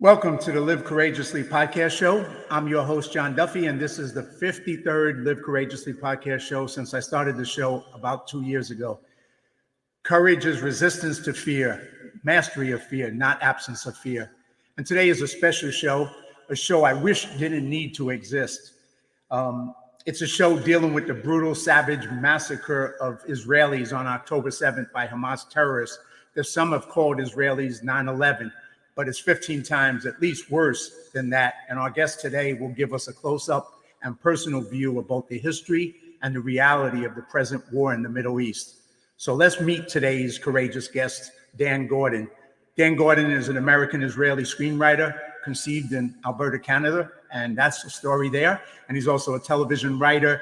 Welcome to the Live Courageously podcast show. I'm your host, John Duffy, and this is the 53rd Live Courageously podcast show since I started the show about 2 years ago. Courage is resistance to fear, mastery of fear, not absence of fear. And today is a special show, a show I wish didn't need to exist. It's a show dealing with the brutal, savage massacre of Israelis on October 7th by Hamas terrorists that some have called Israelis 9/11. But it's 15 times at least worse than that. And our guest today will give us a close-up and personal view of both the history and the reality of the present war in the Middle East. So let's meet today's courageous guest, Dan Gordon. Dan Gordon is an American-Israeli screenwriter conceived in Alberta, Canada, and that's the story there. And he's also a television writer,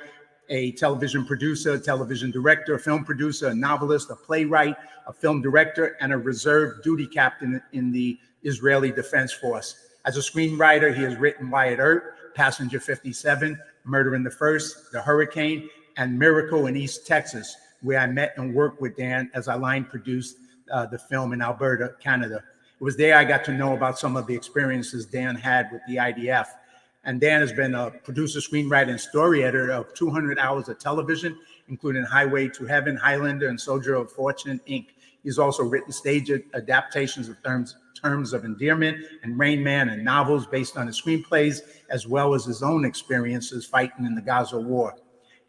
a television producer, a television director, a film producer, a novelist, a playwright, a film director, and a reserve duty captain in the Israeli Defense Force. As a screenwriter, he has written Wyatt Earp, Passenger 57, Murder in the First, The Hurricane, and Miracle in East Texas, where I met and worked with Dan as I line produced the film in Alberta, Canada. It was there I got to know about some of the experiences Dan had with the IDF. And Dan has been a producer, screenwriter, and story editor of 200 hours of television, including Highway to Heaven, Highlander, and Soldier of Fortune, Inc. He's also written stage adaptations of Terms of Endearment and Rain Man and novels based on his screenplays, as well as his own experiences fighting in the Gaza war.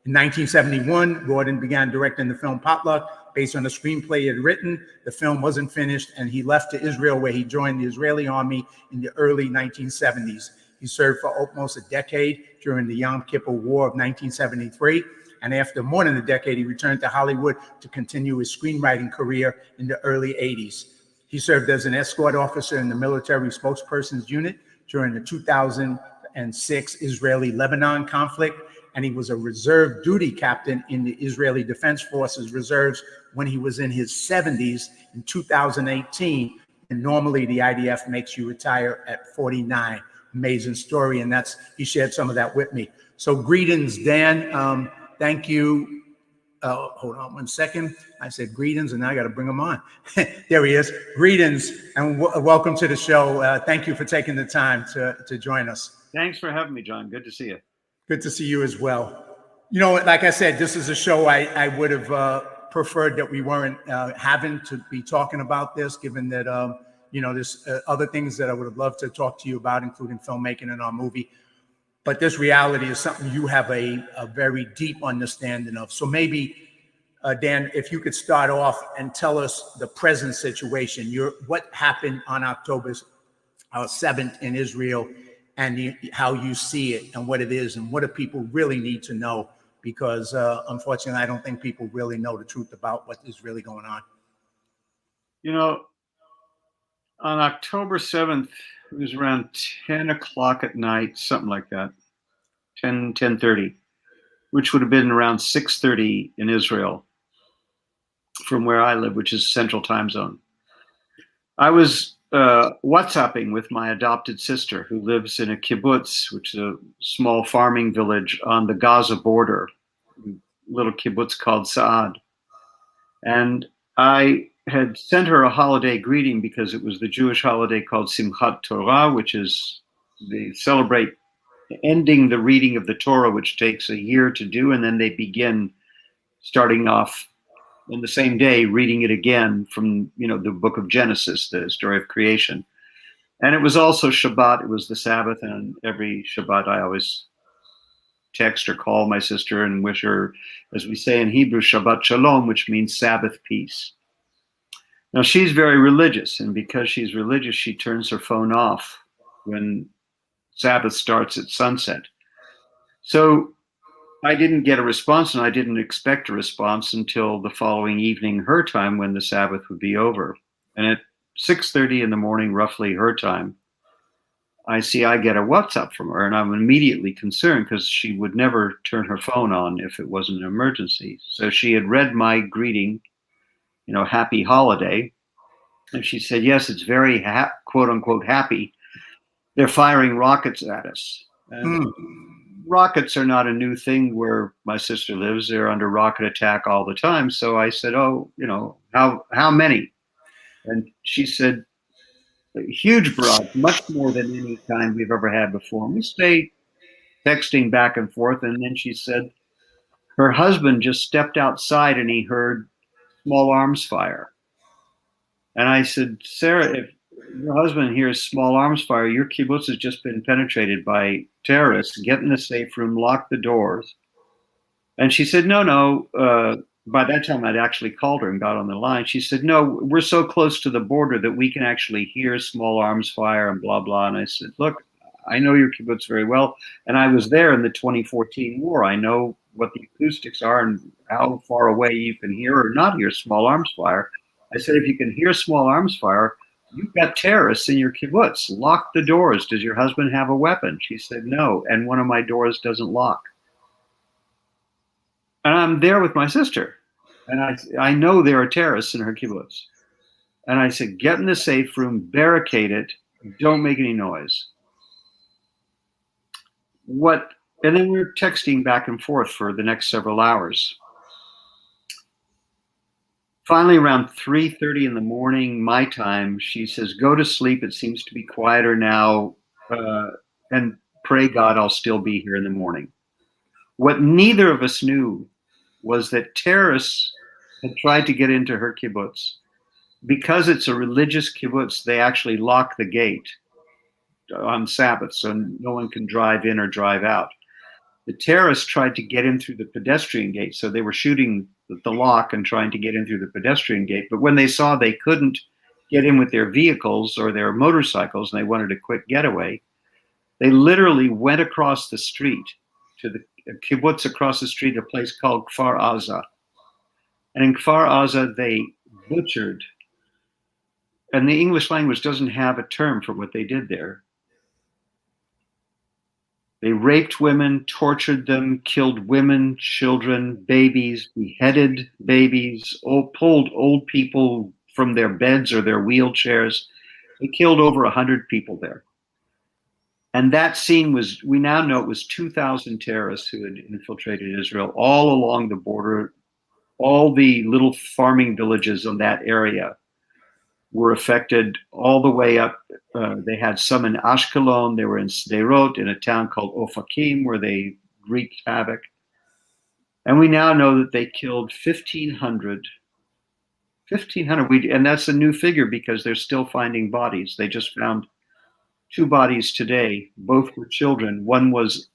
In 1971, Gordon began directing the film Potluck based on a screenplay he had written. The film wasn't finished, and he left to Israel, where he joined the Israeli army in the early 1970s. He served for almost a decade during the Yom Kippur War of 1973. And after more than a decade, he returned to Hollywood to continue his screenwriting career in the early 80s. He served as an escort officer in the military spokesperson's unit during the 2006 Israeli-Lebanon conflict, and he was a reserve duty captain in the Israeli Defense Forces reserves when he was in his 70s in 2018. And normally the IDF makes you retire at 49. Amazing story, and he shared some of that with me. So greetings, Dan. Thank you. Hold on one second. I said greetings, and now I got to bring him on. There he is. Greetings, and welcome to the show. Thank you for taking the time to join us. Thanks for having me, John. Good to see you. Good to see you as well. You know, like I said, this is a show I would have preferred that we weren't having to be talking about this, given that, there's other things that I would have loved to talk to you about, including filmmaking and our movie. But this reality is something you have a very deep understanding of. So maybe, Dan, if you could start off and tell us the present situation, what happened on October 7th in Israel, and how you see it and what it is, and what do people really need to know? Because unfortunately, I don't think people really know the truth about what is really going on. You know, on October 7th, it was around 10 o'clock at night, something like that, 10:30, which would have been around 6:30 in Israel from where I live, which is Central Time Zone. I was WhatsApping with my adopted sister, who lives in a kibbutz, which is a small farming village on the Gaza border, a little kibbutz called Saad. And I had sent her a holiday greeting because it was the Jewish holiday called Simchat Torah, which is they celebrate ending the reading of the Torah, which takes a year to do, and then they begin starting off on the same day, reading it again from, the book of Genesis, the story of creation. And it was also Shabbat, it was the Sabbath, and every Shabbat I always text or call my sister and wish her, as we say in Hebrew, Shabbat Shalom, which means Sabbath peace. Now, she's very religious, and because she's religious, she turns her phone off when Sabbath starts at sunset. So I didn't get a response, and I didn't expect a response until the following evening, her time, when the Sabbath would be over. And at 6:30 in the morning, roughly her time, I get a WhatsApp from her, and I'm immediately concerned because she would never turn her phone on if it wasn't an emergency. So she had read my greeting, happy holiday. And she said, yes, it's very quote unquote happy. They're firing rockets at us. And rockets are not a new thing where my sister lives. They're under rocket attack all the time. So I said, how many? And she said, a huge barrage, much more than any kind we've ever had before. And we stay texting back and forth, and then she said her husband just stepped outside and he heard small arms fire. And I said, Sarah, if your husband hears small arms fire, your kibbutz has just been penetrated by terrorists. Get in the safe room, lock the doors. And she said, no. By that time, I'd actually called her and got on the line. She said, no, we're so close to the border that we can actually hear small arms fire and blah, blah. And I said, look, I know your kibbutz very well. And I was there in the 2014 war. I know what the acoustics are and how far away you can hear or not hear small arms fire. I said, if you can hear small arms fire, you've got terrorists in your kibbutz. Lock the doors. Does your husband have a weapon? She said, no. And one of my doors doesn't lock. And I'm there with my sister. And I know there are terrorists in her kibbutz. And I said, get in the safe room, barricade it, don't make any noise. And then we were texting back and forth for the next several hours. Finally, around 3:30 in the morning, my time, she says, go to sleep. It seems to be quieter now. And pray God I'll still be here in the morning. What neither of us knew was that terrorists had tried to get into her kibbutz. Because it's a religious kibbutz, they actually lock the gate on Sabbath so no one can drive in or drive out. The terrorists tried to get in through the pedestrian gate, so they were shooting the lock and trying to get in through the pedestrian gate. But when they saw they couldn't get in with their vehicles or their motorcycles and they wanted a quick getaway, they literally went across the street to the kibbutz across the street, a place called Kfar Aza. And in Kfar Aza, they butchered, and the English language doesn't have a term for what they did there. They raped women, tortured them, killed women, children, babies, beheaded babies, pulled old people from their beds or their wheelchairs. They killed over 100 people there. And that scene was, we now know it was 2,000 terrorists who had infiltrated Israel all along the border. All the little farming villages in that area were affected all the way up. They had some in Ashkelon. They were in Sderot, in a town called Ofakim, where they wreaked havoc. And we now know that they killed 1,500. 1,500, and that's a new figure because they're still finding bodies. They just found 2 bodies today. Both were children. One was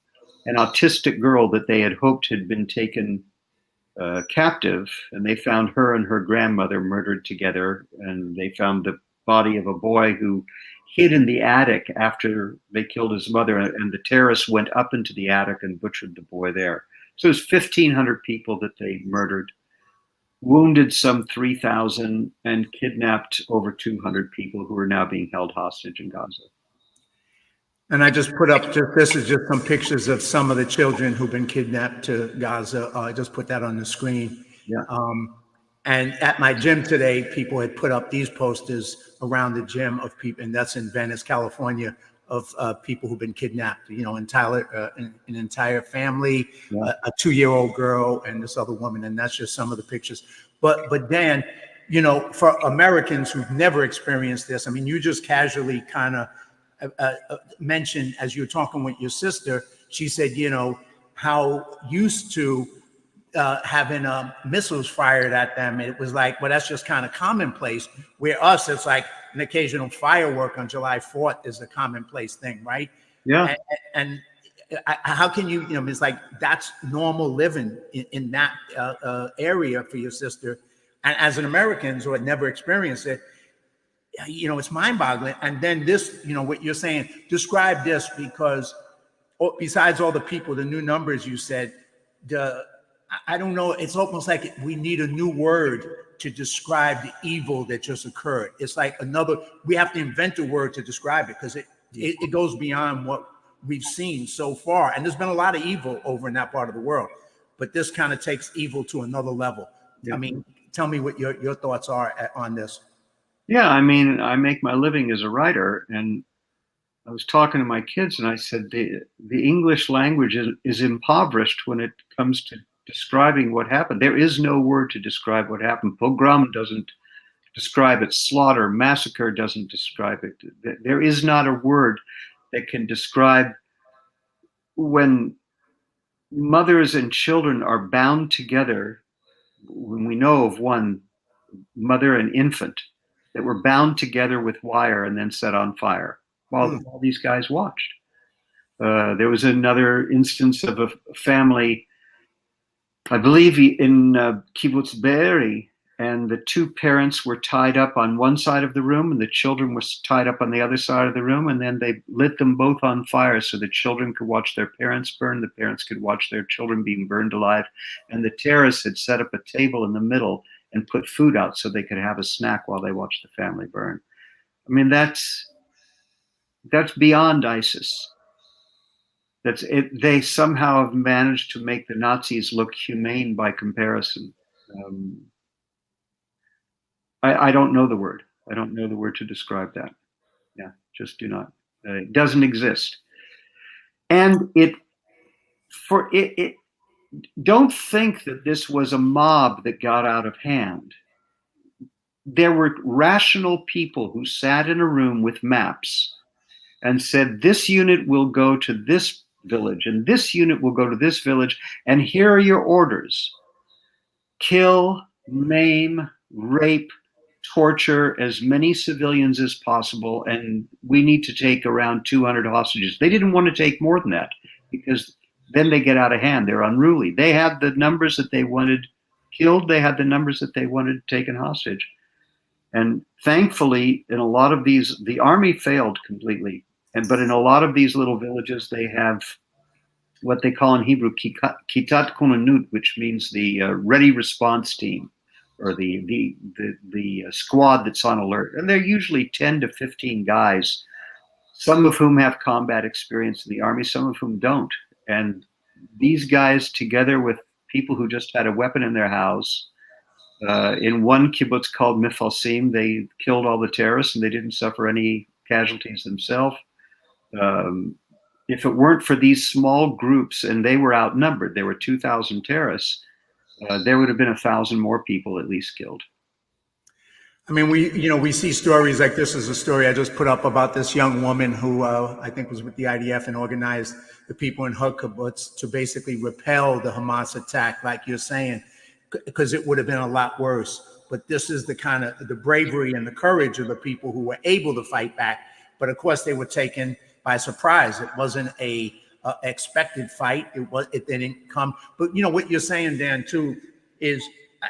an autistic girl that they had hoped had been taken captive, and they found her and her grandmother murdered together, and they found the body of a boy who hid in the attic after they killed his mother, and the terrorists went up into the attic and butchered the boy there. So it was 1,500 people that they murdered, wounded some 3,000, and kidnapped over 200 people who are now being held hostage in Gaza. And I just put up, this is just some pictures of some of the children who've been kidnapped to Gaza. I just put that on the screen. Yeah. And at my gym today, people had put up these posters around the gym of people, and that's in Venice, California, of people who've been kidnapped, an entire family, yeah. A 2-year-old girl and this other woman. And that's just some of the pictures. But Dan, for Americans who've never experienced this, I mean, you just casually kind of mentioned as you were talking with your sister, she said, how used to having missiles fired at them. It was like, well, that's just kind of commonplace. Where us, it's like an occasional firework on July 4th is a commonplace thing, right? Yeah. And how can you, it's like that's normal living in that area for your sister. And as an American who had never experienced it, it's mind-boggling. And then this, what you're saying, describe this, because besides all the people, the new numbers you said, I don't know, it's almost like we need a new word to describe the evil that just occurred. It's like we have to invent a word to describe it, because it goes beyond what we've seen so far. And there's been a lot of evil over in that part of the world, but this kind of takes evil to another level. Yeah. I mean, tell me what your thoughts are on this. Yeah, I mean, I make my living as a writer, and I was talking to my kids, and I said the English language is impoverished when it comes to describing what happened. There is no word to describe what happened. Pogrom doesn't describe it. Slaughter, massacre doesn't describe it. There is not a word that can describe when mothers and children are bound together. When we know of one mother and infant that were bound together with wire and then set on fire while these guys watched. There was another instance of a family, I believe in Kibbutz Be'eri, and the two parents were tied up on one side of the room and the children were tied up on the other side of the room, and then they lit them both on fire so the children could watch their parents burn, the parents could watch their children being burned alive, and the terrorists had set up a table in the middle and put food out so they could have a snack while they watched the family burn. I mean, that's beyond ISIS. That's it. They somehow have managed to make the Nazis look humane by comparison. I don't know the word. I don't know the word to describe that. Yeah, just do not. It doesn't exist. And don't think that this was a mob that got out of hand. There were rational people who sat in a room with maps and said, this unit will go to this village and this unit will go to this village, and here are your orders. Kill, maim, rape, torture as many civilians as possible, and we need to take around 200 hostages. They didn't want to take more than that because then they get out of hand. They're unruly. They had the numbers that they wanted killed. They had the numbers that they wanted taken hostage. And thankfully, in a lot of these, the army failed completely. But in a lot of these little villages, they have what they call in Hebrew kitat konanut, which means the ready response team, or the squad that's on alert. And they're usually 10 to 15 guys, some of whom have combat experience in the army, some of whom don't. And these guys, together with people who just had a weapon in their house, in one kibbutz called Mifalsim, they killed all the terrorists and they didn't suffer any casualties themselves. If it weren't for these small groups, and they were outnumbered, there were 2,000 terrorists, there would have been 1,000 more people at least killed. I mean, we see stories like this is a story I just put up about this young woman who I think was with the IDF and organized the people in her kibbutz to basically repel the Hamas attack, like you're saying, because it would have been a lot worse. But this is the kind of the bravery and the courage of the people who were able to fight back. But of course, they were taken by surprise. It wasn't a expected fight. It didn't come. But what you're saying, Dan, too, is,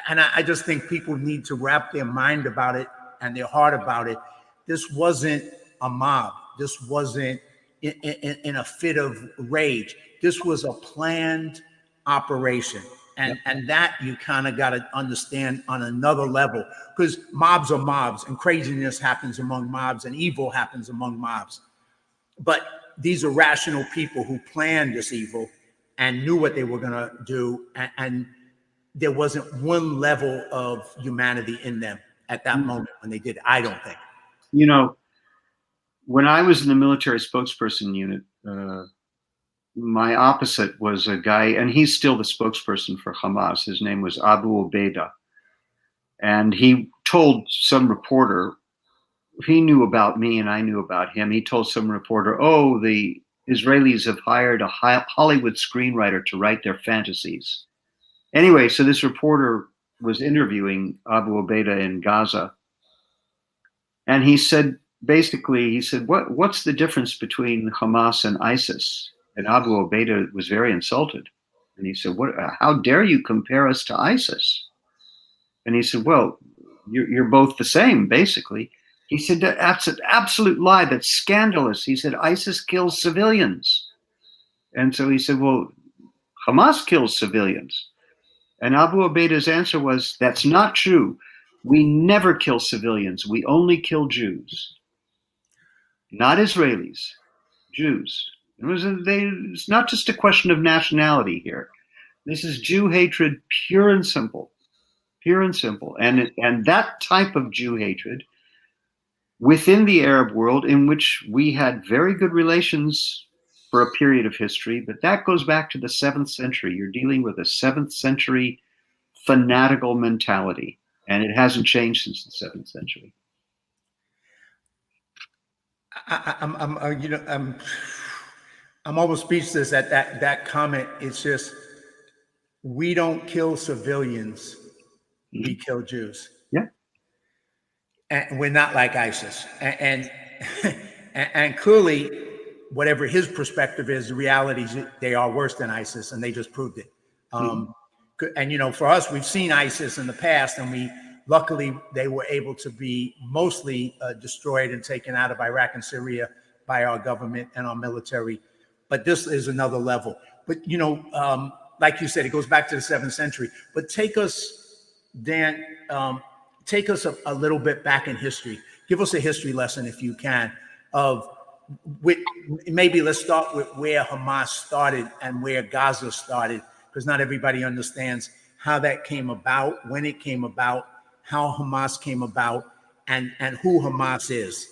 and I just think people need to wrap their mind about it and their heart about it. This wasn't a mob. This wasn't in a fit of rage. This was a planned operation. And that you kind of got to understand on another level, because mobs are mobs and craziness happens among mobs and evil happens among mobs. But these are rational people who planned this evil and knew what they were going to do. And there wasn't one level of humanity in them at that moment when they did it, I don't think. When I was in the military spokesperson unit, my opposite was a guy, and he's still the spokesperson for Hamas. His name was Abu Ubaidah. And he told some reporter, he knew about me and I knew about him. He told some reporter, oh, the Israelis have hired a Hollywood screenwriter to write their fantasies. Anyway, so this reporter was interviewing Abu Ubaidah in Gaza. And he said, what's the difference between Hamas and ISIS? And Abu Ubaidah was very insulted. And he said, how dare you compare us to ISIS? And he said, well, you're both the same, basically. He said, that's an absolute lie. That's scandalous. He said, ISIS kills civilians. And so he said, well, Hamas kills civilians. And Abu Ubaidah's answer was, that's not true. We never kill civilians. We only kill Jews. Not Israelis, Jews. It's not just a question of nationality here. This is Jew hatred, pure and simple. Pure and simple. And that type of Jew hatred within the Arab world, in which we had very good relations for a period of history, but that goes back to the 7th century. You're dealing with a 7th century fanatical mentality. and it hasn't changed since the 7th century. I'm almost speechless at that comment. It's just, we don't kill civilians, we kill Jews. Yeah. And we're not like ISIS. And clearly, whatever his perspective is, the reality is they are worse than ISIS, and they just proved it. And for us, we've seen ISIS in the past, and luckily they were able to be mostly destroyed and taken out of Iraq and Syria by our government and our military. But this is another level. But like you said, it goes back to the 7th century. But take us, Dan, take us a little bit back in history. Give us a history lesson, if you can, maybe let's start with where Hamas started and where Gaza started, because not everybody understands how that came about, when it came about, how Hamas came about, and who Hamas is.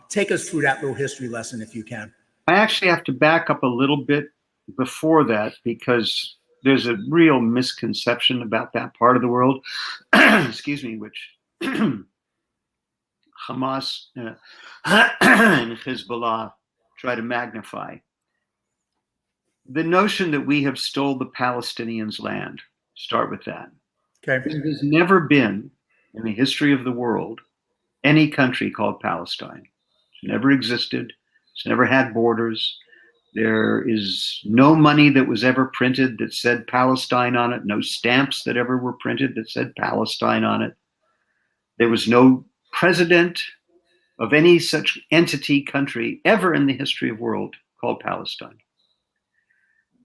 Take us through that little history lesson, if you can. I actually have to back up a little bit before that, because there's a real misconception about that part of the world, excuse me, which Hamas and Hezbollah try to magnify. The notion that we have stole the Palestinians' land, start with that. Okay. There has never been, in the history of the world, any country called Palestine. It's never existed. It's never had borders. There is no money that was ever printed that said Palestine on it, no stamps that ever were printed that said Palestine on it. There was no president of any such entity, country, ever in the history of the world called Palestine.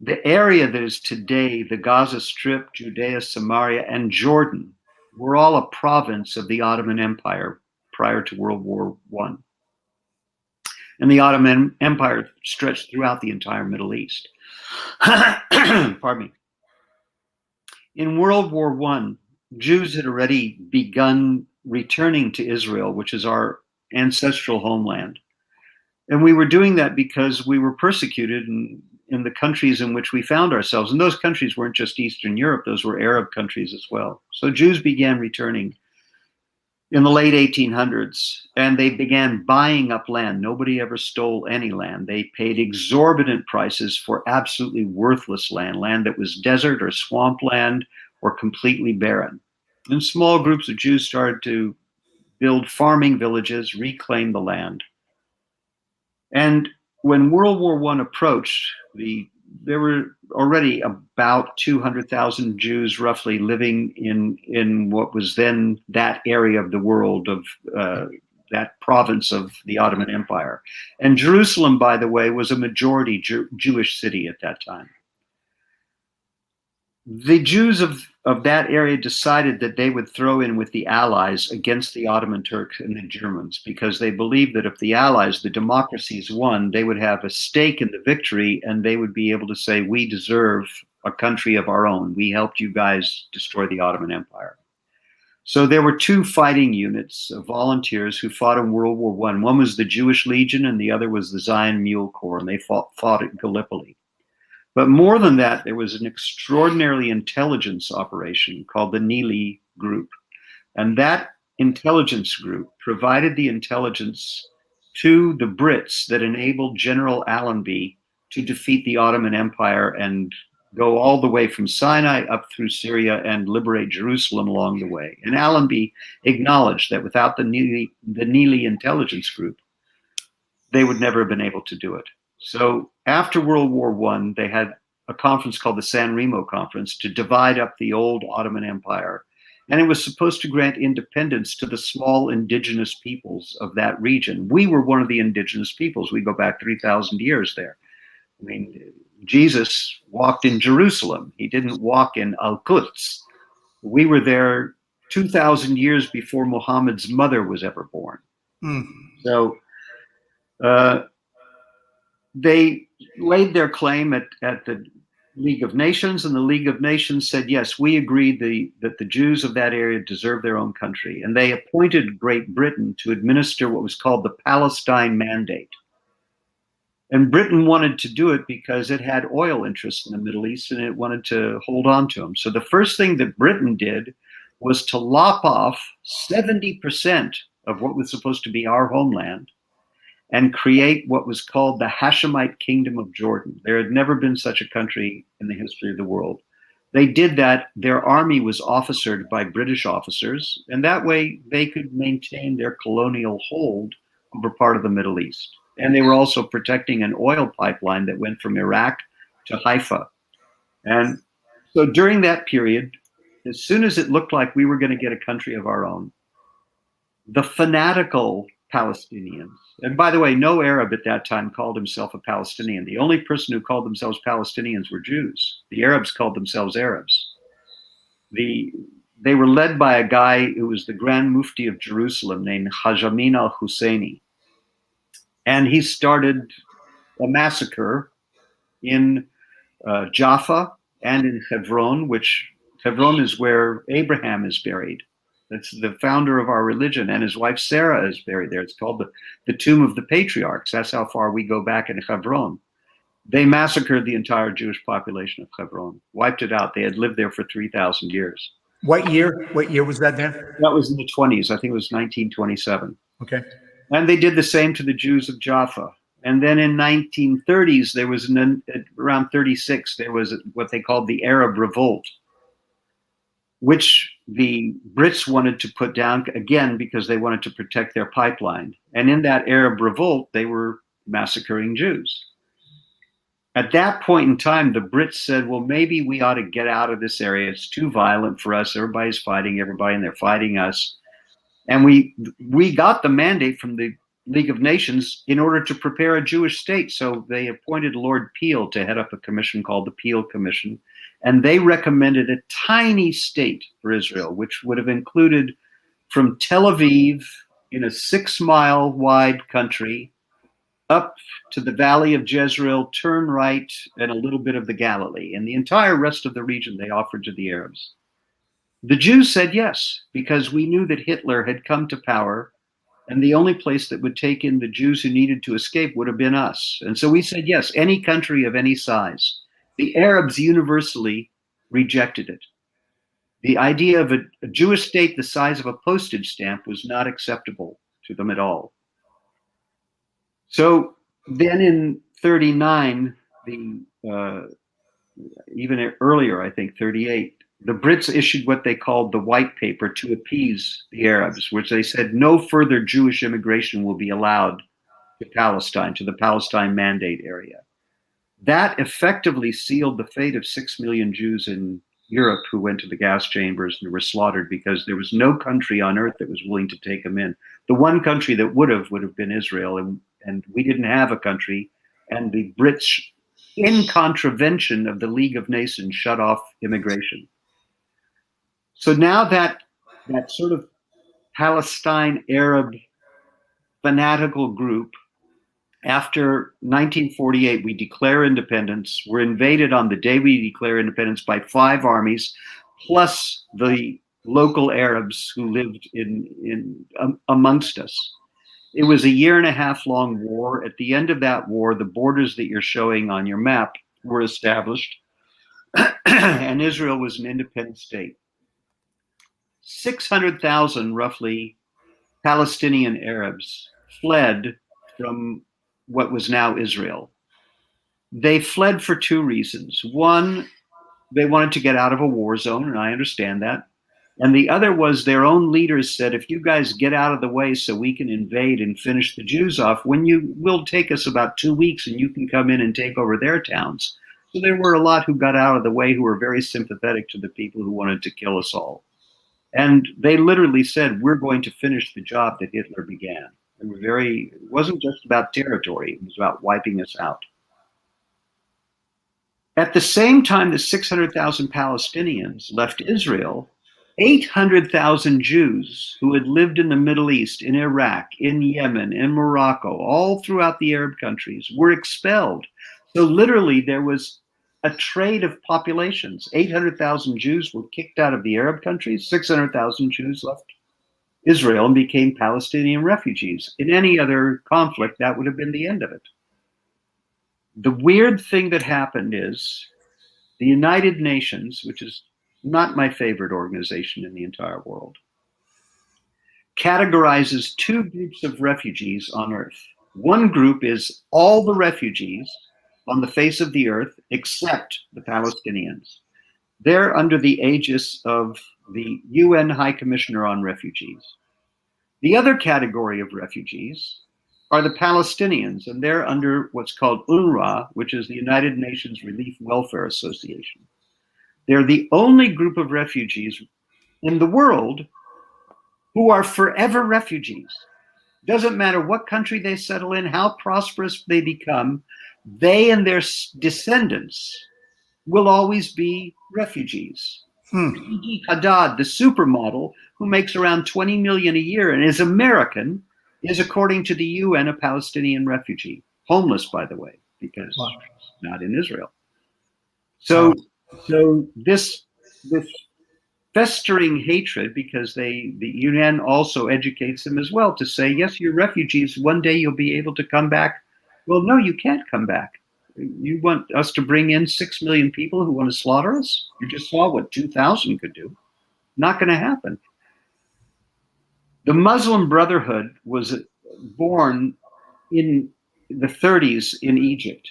The area that is today the Gaza Strip, Judea, Samaria, and Jordan were all a province of the Ottoman Empire prior to World War I. And the Ottoman Empire stretched throughout the entire Middle East. Pardon me. In World War I, Jews had already begun returning to Israel, which is our ancestral homeland. And we were doing that because we were persecuted in the countries in which we found ourselves. And those countries weren't just Eastern Europe, those were Arab countries as well. So Jews began returning in the late 1800s, and they began buying up land. Nobody ever stole any land. They paid exorbitant prices for absolutely worthless land, land that was desert or swampland or completely barren. And small groups of Jews started to build farming villages, reclaim the land. And when World War I approached, there were already about 200,000 Jews roughly living in what was then that area of the world, of that province of the Ottoman Empire. And Jerusalem, by the way, was a majority Jewish city at that time. The Jews of that area decided that they would throw in with the Allies against the Ottoman Turks and the Germans, because they believed that if the Allies, the democracies, won, they would have a stake in the victory, and they would be able to say, we deserve a country of our own. We helped you guys destroy the Ottoman Empire. So there were two fighting units of volunteers who fought in World War I. One was the Jewish Legion, and the other was the Zion Mule Corps, and they fought at Gallipoli. But more than that, there was an extraordinary intelligence operation called the Neely Group. And that intelligence group provided the intelligence to the Brits that enabled General Allenby to defeat the Ottoman Empire and go all the way from Sinai up through Syria and liberate Jerusalem along the way. And Allenby acknowledged that without the Neely intelligence group, they would never have been able to do it. So after World War I, they had a conference called the San Remo Conference to divide up the old Ottoman Empire. And it was supposed to grant independence to the small indigenous peoples of that region. We were one of the indigenous peoples. We go back 3,000 years there. I mean, Jesus walked in Jerusalem. He didn't walk in Al-Quds. We were there 2,000 years before Muhammad's mother was ever born. So they laid their claim at the League of Nations, and the League of Nations said, yes, we agree that the Jews of that area deserve their own country. And they appointed Great Britain to administer what was called the Palestine Mandate. And Britain wanted to do it because it had oil interests in the Middle East and it wanted to hold on to them. So the first thing that Britain did was to lop off 70% of what was supposed to be our homeland and create what was called the Hashemite Kingdom of Jordan. There had never been such a country in the history of the world. They did that. Their army was officered by British officers, and that way they could maintain their colonial hold over part of the Middle East. And they were also protecting an oil pipeline that went from Iraq to Haifa. And so during that period, as soon as it looked like we were going to get a country of our own, the fanatical Palestinians, and by the way, no Arab at that time called himself a Palestinian. The only person who called themselves Palestinians were Jews. The Arabs called themselves Arabs. They were led by a guy who was the Grand Mufti of Jerusalem named Haj Amin al-Husseini. And he started a massacre in Jaffa and in Hebron, which Hebron is where Abraham is buried. That's the founder of our religion, and his wife Sarah is buried there. It's called the Tomb of the Patriarchs. That's how far we go back in Hebron. They massacred the entire Jewish population of Hebron, wiped it out. They had lived there for 3,000 years. What year? What year was that then? That was in the 20s. I think it was 1927. Okay. And they did the same to the Jews of Jaffa. And then in 1930s, there was around 36, there was what they called the Arab Revolt, which the Brits wanted to put down, again, because they wanted to protect their pipeline. And in that Arab Revolt, they were massacring Jews. At that point in time, the Brits said, well, maybe we ought to get out of this area. It's too violent for us. Everybody's fighting everybody, and they're fighting us. And we got the mandate from the League of Nations in order to prepare a Jewish state. So they appointed Lord Peel to head up a commission called the Peel Commission. And they recommended a tiny state for Israel, which would have included from Tel Aviv in a 6-mile wide country up to the valley of Jezreel, turn right, and a little bit of the Galilee. And the entire rest of the region they offered to the Arabs. The Jews said yes, because we knew that Hitler had come to power, and the only place that would take in the Jews who needed to escape would have been us. And so we said yes, any country of any size. The Arabs universally rejected it. The idea of a Jewish state the size of a postage stamp was not acceptable to them at all. So then in 39, even earlier, I think 38, the Brits issued what they called the White Paper to appease the Arabs, which they said no further Jewish immigration will be allowed to Palestine, to the Palestine Mandate area. That effectively sealed the fate of 6 million Jews in Europe who went to the gas chambers and were slaughtered, because there was no country on earth that was willing to take them in. The one country that would have been Israel, and we didn't have a country, and the Brits, in contravention of the League of Nations, shut off immigration. So now that sort of Palestine Arab fanatical group, after 1948, we declare independence. We're invaded on the day we declare independence by 5 armies, plus the local Arabs who lived amongst us. It was a 1.5 year long war. At the end of that war, the borders that you're showing on your map were established, and Israel was an independent state. 600,000, roughly, Palestinian Arabs fled from what was now Israel. They fled for 2 reasons. One, they wanted to get out of a war zone, and I understand that. And the other was their own leaders said, if you guys get out of the way so we can invade and finish the Jews off, will take us about 2 weeks and you can come in and take over their towns. So there were a lot who got out of the way who were very sympathetic to the people who wanted to kill us all. And they literally said, we're going to finish the job that Hitler began. It wasn't just about territory, it was about wiping us out. At the same time, the 600,000 Palestinians left Israel, 800,000 Jews who had lived in the Middle East, in Iraq, in Yemen, in Morocco, all throughout the Arab countries, were expelled. So literally there was a trade of populations. 800,000 Jews were kicked out of the Arab countries, 600,000 Jews left Israel and became Palestinian refugees. In any other conflict, that would have been the end of it. The weird thing that happened is the United Nations, which is not my favorite organization in the entire world, categorizes two groups of refugees on Earth. One group is all the refugees on the face of the earth except the Palestinians. They're under the aegis of the UN High Commissioner on Refugees. The other category of refugees are the Palestinians, and they're under what's called UNRWA, which is the United Nations Relief Welfare Association. They're the only group of refugees in the world who are forever refugees. Doesn't matter what country they settle in, how prosperous they become, they and their descendants will always be refugees. Gigi Hadad, the supermodel, who makes around 20 million a year and is American, is, according to the UN, a Palestinian refugee. Homeless, by the way, because she's not in Israel. So this festering hatred, because the UN also educates them as well to say, yes, you're refugees, one day you'll be able to come back. Well, no, you can't come back. You want us to bring in 6 million people who want to slaughter us? You just saw what 2,000 could do. Not going to happen. The Muslim Brotherhood was born in the 30s in Egypt.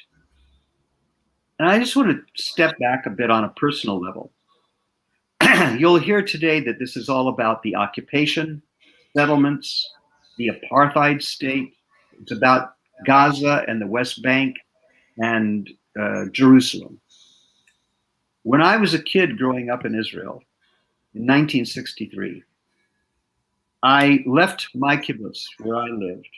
And I just want to step back a bit on a personal level. You'll hear today that this is all about the occupation, settlements, the apartheid state. It's about Gaza and the West Bank and Jerusalem. When I was a kid growing up in Israel in 1963, I left my kibbutz where I lived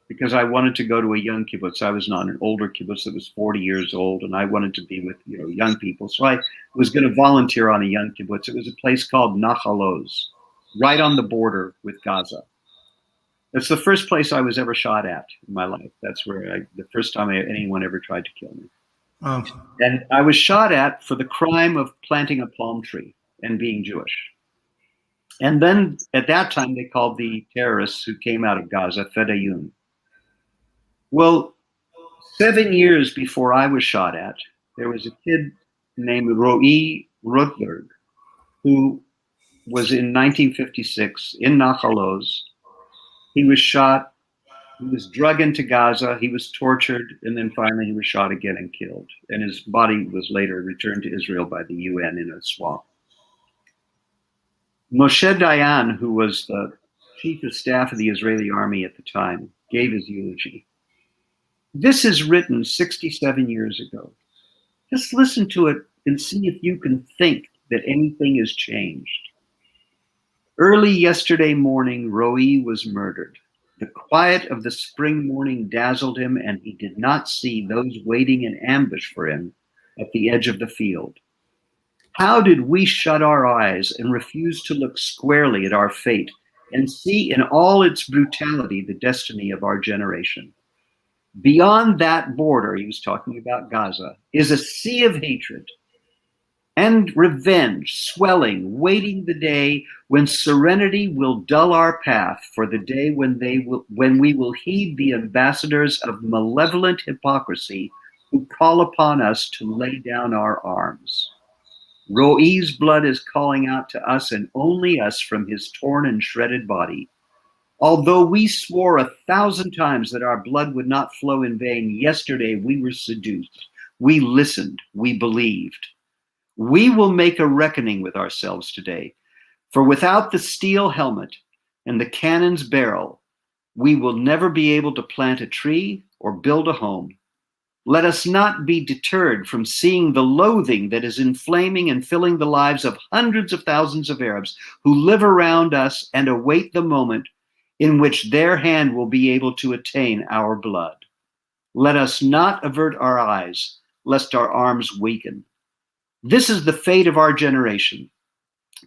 because I wanted to go to a young kibbutz. I was not an older kibbutz that was 40 years old, and I wanted to be with young people. So I was going to volunteer on a young kibbutz. It was a place called Nahal Oz, right on the border with Gaza. It's the first place I was ever shot at in my life. That's where the first time anyone ever tried to kill me. And I was shot at for the crime of planting a palm tree and being Jewish. And then at that time, they called the terrorists who came out of Gaza Fedayeen. Well, 7 years before I was shot at, there was a kid named Ro'i Rothberg who was in 1956 in Nahal Oz. He was shot, he was drugged into Gaza, he was tortured, and then finally he was shot again and killed. And his body was later returned to Israel by the UN in a swamp. Moshe Dayan, who was the chief of staff of the Israeli army at the time, gave his eulogy. This is written 67 years ago. Just listen to it and see if you can think that anything has changed. Early yesterday morning, Ro'i was murdered. The quiet of the spring morning dazzled him, and he did not see those waiting in ambush for him at the edge of the field. How did we shut our eyes and refuse to look squarely at our fate and see in all its brutality the destiny of our generation? Beyond that border, he was talking about Gaza, is a sea of hatred and revenge swelling, waiting the day when serenity will dull our path, for the day when we will heed the ambassadors of malevolent hypocrisy who call upon us to lay down our arms. Ro'i's blood is calling out to us and only us from his torn and shredded body. Although we swore 1,000 times that our blood would not flow in vain, yesterday we were seduced. We listened. We believed. We will make a reckoning with ourselves today, for without the steel helmet and the cannon's barrel, we will never be able to plant a tree or build a home. Let us not be deterred from seeing the loathing that is inflaming and filling the lives of hundreds of thousands of Arabs who live around us and await the moment in which their hand will be able to attain our blood. Let us not avert our eyes, lest our arms weaken. This is the fate of our generation,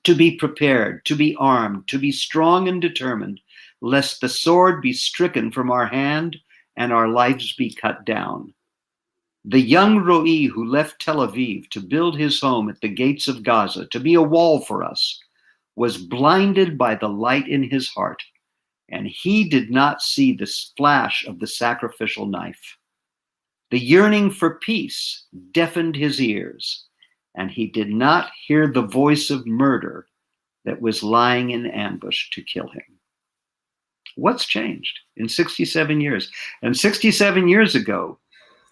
to be prepared, to be armed, to be strong and determined, lest the sword be stricken from our hand and our lives be cut down. The young Ro'i who left Tel Aviv to build his home at the gates of Gaza, to be a wall for us, was blinded by the light in his heart, and he did not see the flash of the sacrificial knife. The yearning for peace deafened his ears, and he did not hear the voice of murder that was lying in ambush to kill him. What's changed in 67 years? And 67 years ago,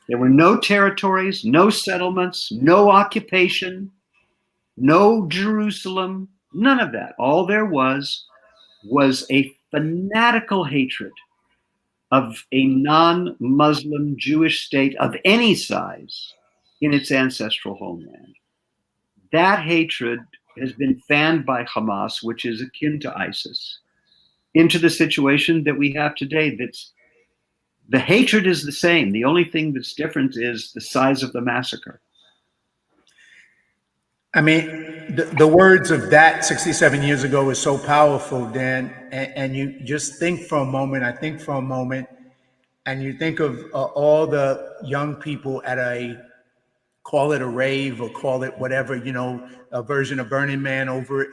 there were no territories, no settlements, no occupation, no Jerusalem, none of that. All there was a fanatical hatred of a non-Muslim Jewish state of any size in its ancestral homeland. That hatred has been fanned by Hamas, which is akin to ISIS, into the situation that we have today. The hatred is the same. The only thing that's different is the size of the massacre. I mean, the words of that 67 years ago is so powerful, Dan. And you just think for a moment, I think for a moment, and you think of all the young people at call it a rave or call it whatever, a version of Burning Man over,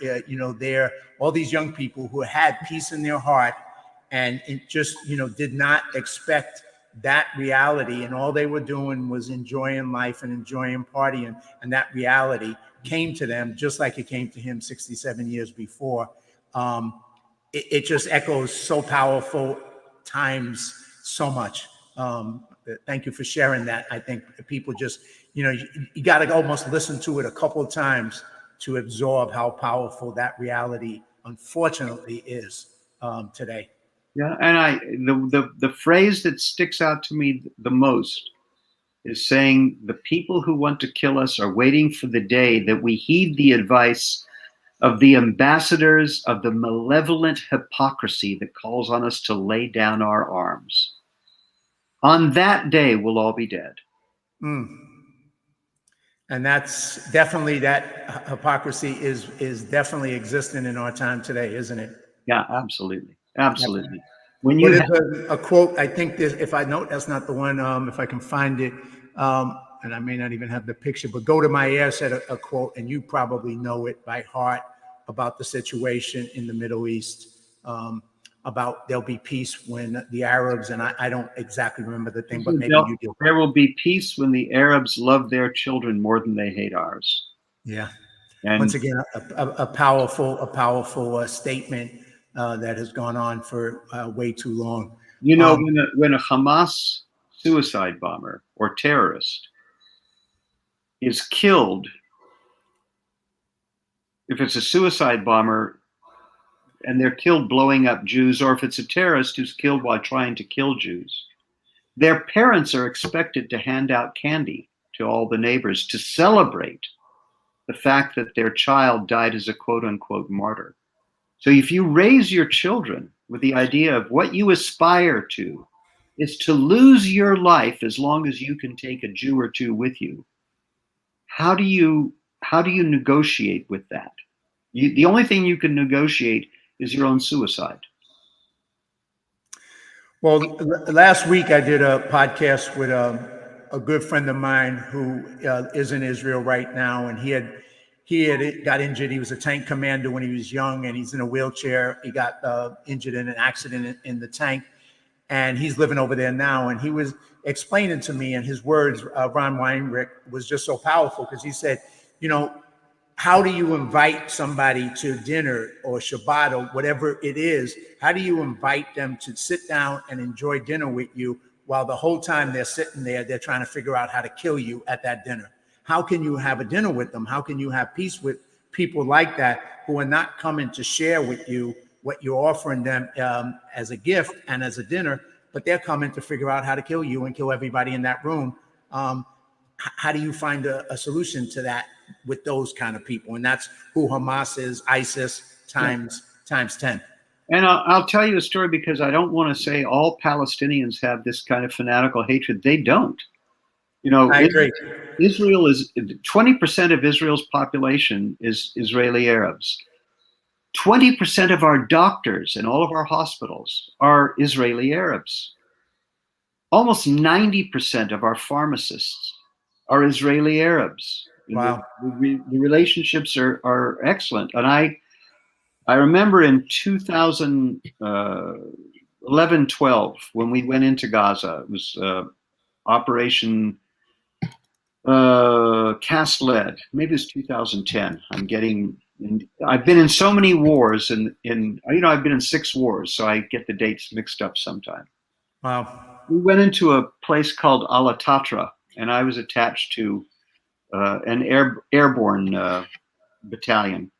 there, all these young people who had peace in their heart and it just, did not expect that reality. And all they were doing was enjoying life and enjoying partying. And that reality came to them just like it came to him 67 years before. It just echoes so powerful times so much. Thank you for sharing that. I think people just, you got to almost listen to it a couple of times to absorb how powerful that reality, unfortunately, is today. Yeah, and the phrase that sticks out to me the most is saying the people who want to kill us are waiting for the day that we heed the advice of the ambassadors of the malevolent hypocrisy that calls on us to lay down our arms. On that day, we'll all be dead. And that's definitely, that hypocrisy is definitely existing in our time today, isn't it? Yeah, absolutely. Absolutely. When you have a quote, I think this, if I know that's not the one, if I can find it, and I may not even have the picture, but Go to My Air said a quote, and you probably know it by heart, about the situation in the Middle East, about there'll be peace when the Arabs, and I don't exactly remember the thing, but maybe you do. There will be peace when the Arabs love their children more than they hate ours. Yeah. And once again, a powerful statement that has gone on for way too long. When a Hamas suicide bomber or terrorist is killed, if it's a suicide bomber and they're killed blowing up Jews, or if it's a terrorist who's killed while trying to kill Jews, their parents are expected to hand out candy to all the neighbors to celebrate the fact that their child died as a quote unquote martyr. So if you raise your children with the idea of what you aspire to is to lose your life as long as you can take a Jew or two with you, how do you negotiate with that? The only thing you can negotiate is your own suicide. Well, last week I did a podcast with a good friend of mine who is in Israel right now, and he had got injured. He was a tank commander when he was young, and he's in a wheelchair. He got injured in an accident in the tank, and he's living over there now. And he was explaining to me, and his words, Ron Weinrich, was just so powerful, because he said, how do you invite somebody to dinner or Shabbat or whatever it is? How do you invite them to sit down and enjoy dinner with you while the whole time they're sitting there, they're trying to figure out how to kill you at that dinner? How can you have a dinner with them? How can you have peace with people like that who are not coming to share with you what you're offering them as a gift and as a dinner, but they're coming to figure out how to kill you and kill everybody in that room? How do you find a solution to that with those kind of people? And that's who Hamas is, ISIS times 10. And I'll tell you a story, because I don't want to say all Palestinians have this kind of fanatical hatred. They don't. I agree. Israel is 20% of Israel's population is Israeli Arabs. 20% of our doctors in all of our hospitals are Israeli Arabs. Almost 90% of our pharmacists are Israeli Arabs. Wow. The relationships are excellent. And I remember in 2011-12, when we went into Gaza, it was Operation Cast lead. Maybe it's 2010. I've been in so many wars, and I've been in 6 wars, so I get the dates mixed up sometime. Wow. We went into a place called Alatatra, and I was attached to an airborne battalion,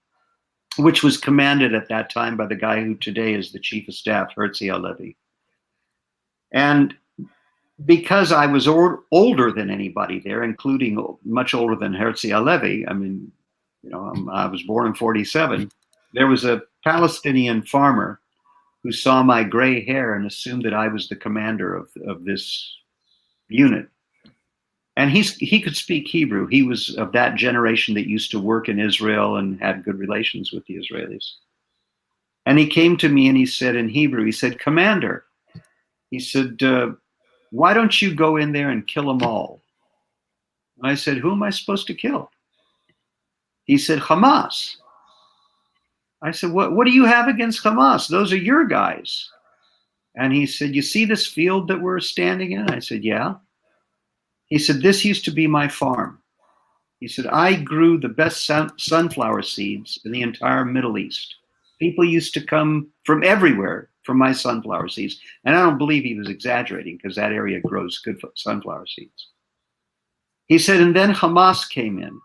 which was commanded at that time by the guy who today is the chief of staff, Herzl Levy. And because I was older than anybody there, including much older than Herzl Levy, I mean, I was born in 47. There was a Palestinian farmer who saw my gray hair and assumed that I was the commander of this unit. And he could speak Hebrew. He was of that generation that used to work in Israel and had good relations with the Israelis. And he came to me and he said in Hebrew, he said, "Commander," he said, "why don't you go in there and kill them all?" And I said, "Who am I supposed to kill?" He said, "Hamas." I said, what do you have against Hamas? Those are your guys. And he said, "You see this field that we're standing in?" I said, "Yeah." He said, "This used to be my farm." He said, "I grew the best sunflower seeds in the entire Middle East. People used to come from everywhere for my sunflower seeds." And I don't believe he was exaggerating, because that area grows good sunflower seeds. He said, "And then Hamas came in.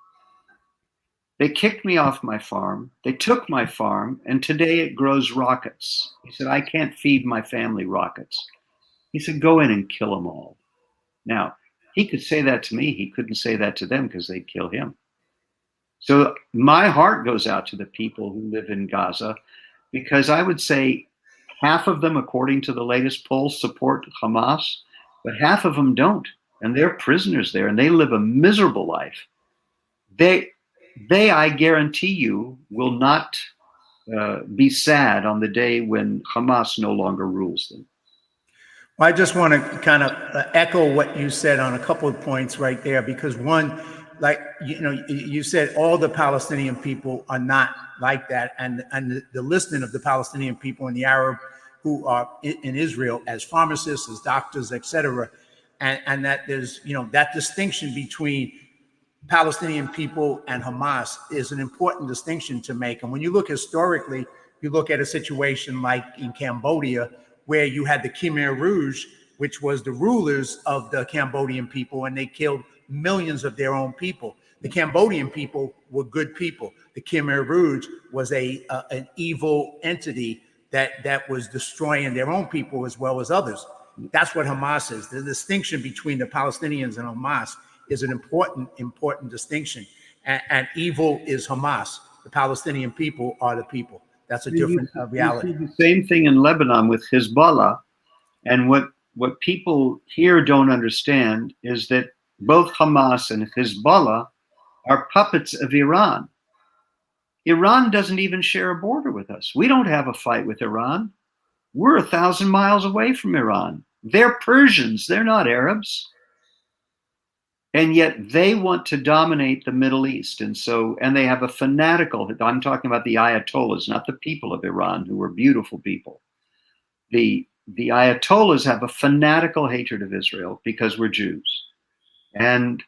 They kicked me off my farm. They took my farm, and today it grows rockets." He said, "I can't feed my family rockets." He said, "Go in and kill them all." Now, he could say that to me. He couldn't say that to them, because they'd kill him. So my heart goes out to the people who live in Gaza, because I would say half of them, according to the latest polls, support Hamas, but half of them don't. And they're prisoners there, and they live a miserable life. They, I guarantee you, will not be sad on the day when Hamas no longer rules them. Well, I just want to kind of echo what you said on a couple of points right there, because one, like, you said all the Palestinian people are not like that. And the listing of the Palestinian people and the Arab who are in Israel as pharmacists, as doctors, etc., and that there's, that distinction between Palestinian people and Hamas is an important distinction to make. And when you look historically, you look at a situation like in Cambodia, where you had the Khmer Rouge, which was the rulers of the Cambodian people, and they killed millions of their own people. The Cambodian people were good people. The Khmer Rouge was an evil entity that was destroying their own people as well as others. That's what Hamas is. The distinction between the Palestinians and Hamas is an important distinction. And evil is Hamas. The Palestinian people are the people. That's a different reality. You see the same thing in Lebanon with Hezbollah. And what people here don't understand is that both Hamas and Hezbollah are puppets of Iran. Iran doesn't even share a border with us. We don't have a fight with Iran. We're 1,000 miles away from Iran. They're Persians. They're not Arabs. And yet they want to dominate the Middle East. And they have a fanatical, I'm talking about the Ayatollahs, not the people of Iran, who are beautiful people. The Ayatollahs have a fanatical hatred of Israel because we're Jews. And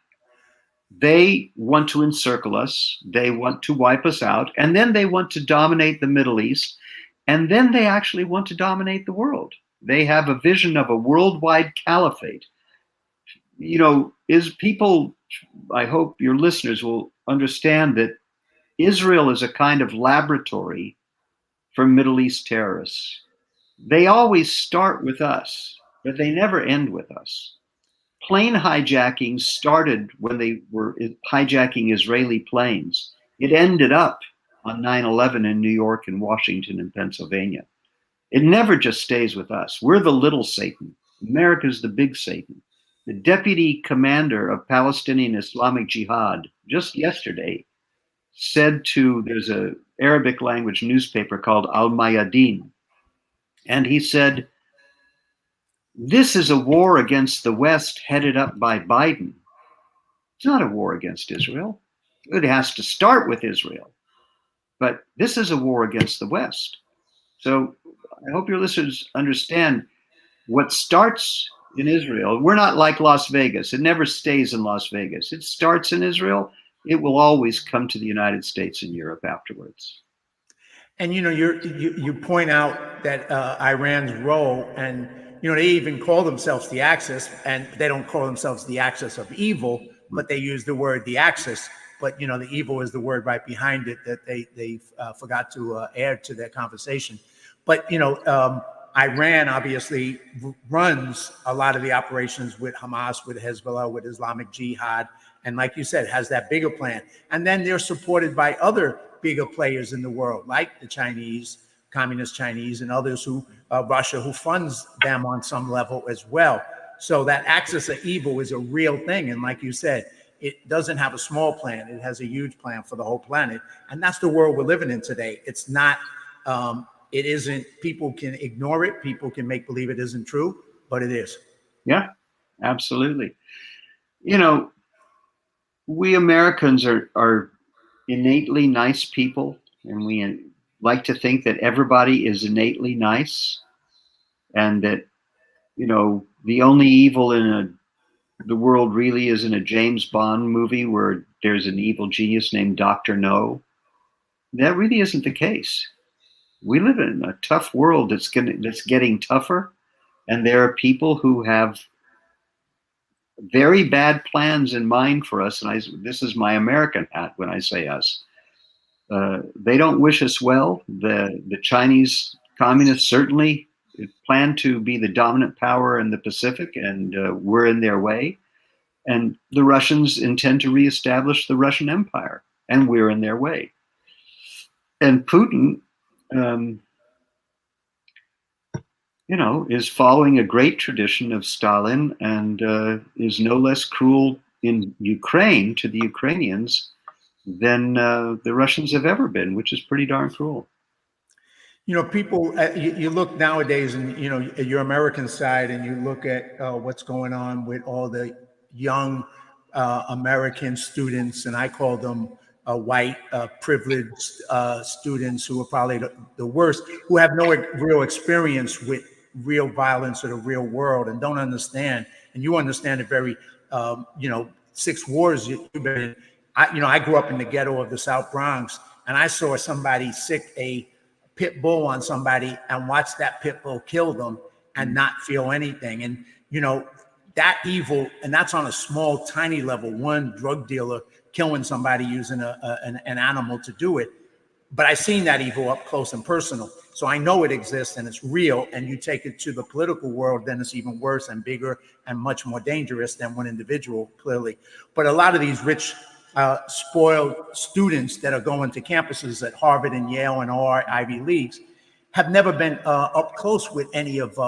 they want to encircle us. They want to wipe us out. And then they want to dominate the Middle East. And then they actually want to dominate the world. They have a vision of a worldwide caliphate. I hope your listeners will understand that Israel is a kind of laboratory for Middle East terrorists. They always start with us, but they never end with us. Plane hijacking started when they were hijacking Israeli planes. It ended up on 9/11 in New York and Washington and Pennsylvania. It never just stays with us. We're the little Satan. America's the big Satan. The deputy commander of Palestinian Islamic Jihad just yesterday said there's an Arabic language newspaper called Al Mayadeen, and he said, "This is a war against the West headed up by Biden. It's not a war against Israel. It has to start with Israel. But this is a war against the West." So I hope your listeners understand what starts in Israel. We're not like Las Vegas. It never stays in Las Vegas. It starts in Israel. It will always come to the United States and Europe afterwards. And you point out that Iran's role, and they even call themselves the Axis, and they don't call themselves the Axis of evil, but they use the word the Axis. But the evil is the word right behind it that they forgot to add to their conversation. But Iran obviously runs a lot of the operations with Hamas, with Hezbollah, with Islamic Jihad, and like you said, has that bigger plan. And then they're supported by other bigger players in the world, like the Chinese, communist Chinese, and others Russia, who funds them on some level as well. So that axis of evil is a real thing. And like you said, it doesn't have a small plan. It has a huge plan for the whole planet. And that's the world we're living in today. It's not, it isn't, people can ignore it. People can make believe it isn't true, but it is. Yeah, absolutely. We Americans are innately nice people, and we like to think that everybody is innately nice, and that the only evil in the world really is in a James Bond movie where there's an evil genius named Dr. No. That really isn't the case. We live in a tough world that's getting tougher, and there are people who have very bad plans in mind for us. And this is my American hat when I say us. They don't wish us well. The Chinese communists certainly plan to be the dominant power in the Pacific, and we're in their way. And the Russians intend to reestablish the Russian Empire, and we're in their way. And Putin, is following a great tradition of Stalin, and is no less cruel in Ukraine to the Ukrainians than the Russians have ever been, which is pretty darn cruel. People, you look nowadays, and your American side, and you look at what's going on with all the young American students, and I call them white privileged students who are probably the worst, who have no real experience with real violence or the real world, and don't understand. And you understand it very, 6 wars you've been in. I grew up in the ghetto of the South Bronx, and I saw somebody sick a pit bull on somebody and watch that pit bull kill them and not feel anything. And that evil, and that's on a small, tiny level. One drug dealer killing somebody using an animal to do it. But I've seen that evil up close and personal. So I know it exists and it's real. And you take it to the political world, then it's even worse and bigger and much more dangerous than one individual, clearly. But a lot of these rich, spoiled students that are going to campuses at Harvard and Yale and all Ivy Leagues have never been up close with any of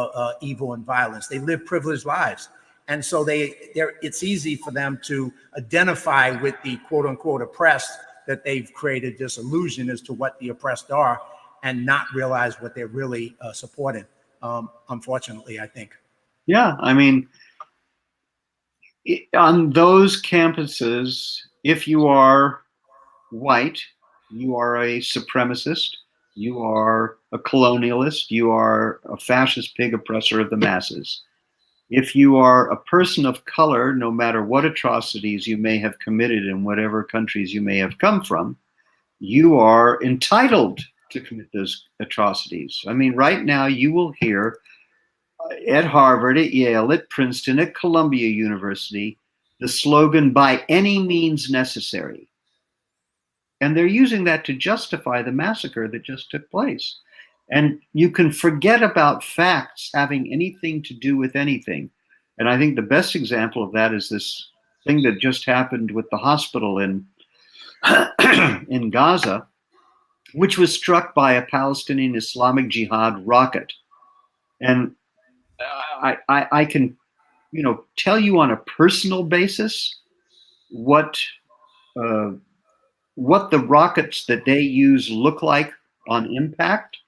evil and violence. They live privileged lives. And so it's easy for them to identify with the quote unquote oppressed, that they've created this illusion as to what the oppressed are and not realize what they're really supporting, unfortunately, I think. Yeah, I mean, on those campuses, if you are white, you are a supremacist, you are a colonialist, you are a fascist pig oppressor of the masses. If you are a person of color, no matter what atrocities you may have committed in whatever countries you may have come from, you are entitled to commit those atrocities. I mean, right now you will hear at Harvard, at Yale, at Princeton, at Columbia University, the slogan, "by any means necessary." And they're using that to justify the massacre that just took place. And you can forget about facts having anything to do with anything. And I think the best example of that is this thing that just happened with the hospital in in Gaza, which was struck by a Palestinian Islamic Jihad rocket. And I can, tell you on a personal basis what the rockets that they use look like on impact.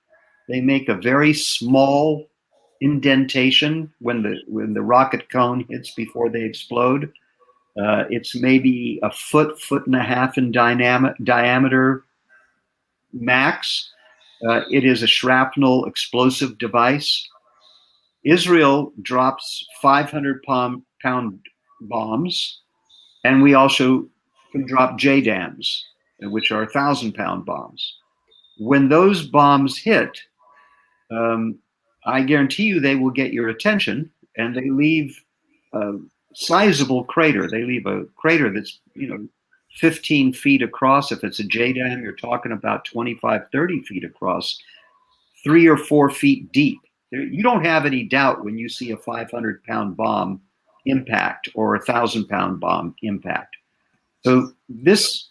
They make a very small indentation when the rocket cone hits before they explode. It's maybe a foot and a half in diameter max. It is a shrapnel explosive device. Israel drops 500-pound bombs, and we also can drop JDAMs, which are 1,000-pound bombs. When those bombs hit, I guarantee you they will get your attention, and they leave a sizable crater. They leave a crater that's 15 feet across. If it's a JDAM, you're talking about 25, 30 feet across, 3 or 4 feet deep. You don't have any doubt when you see a 500-pound bomb impact or a 1,000-pound bomb impact. So this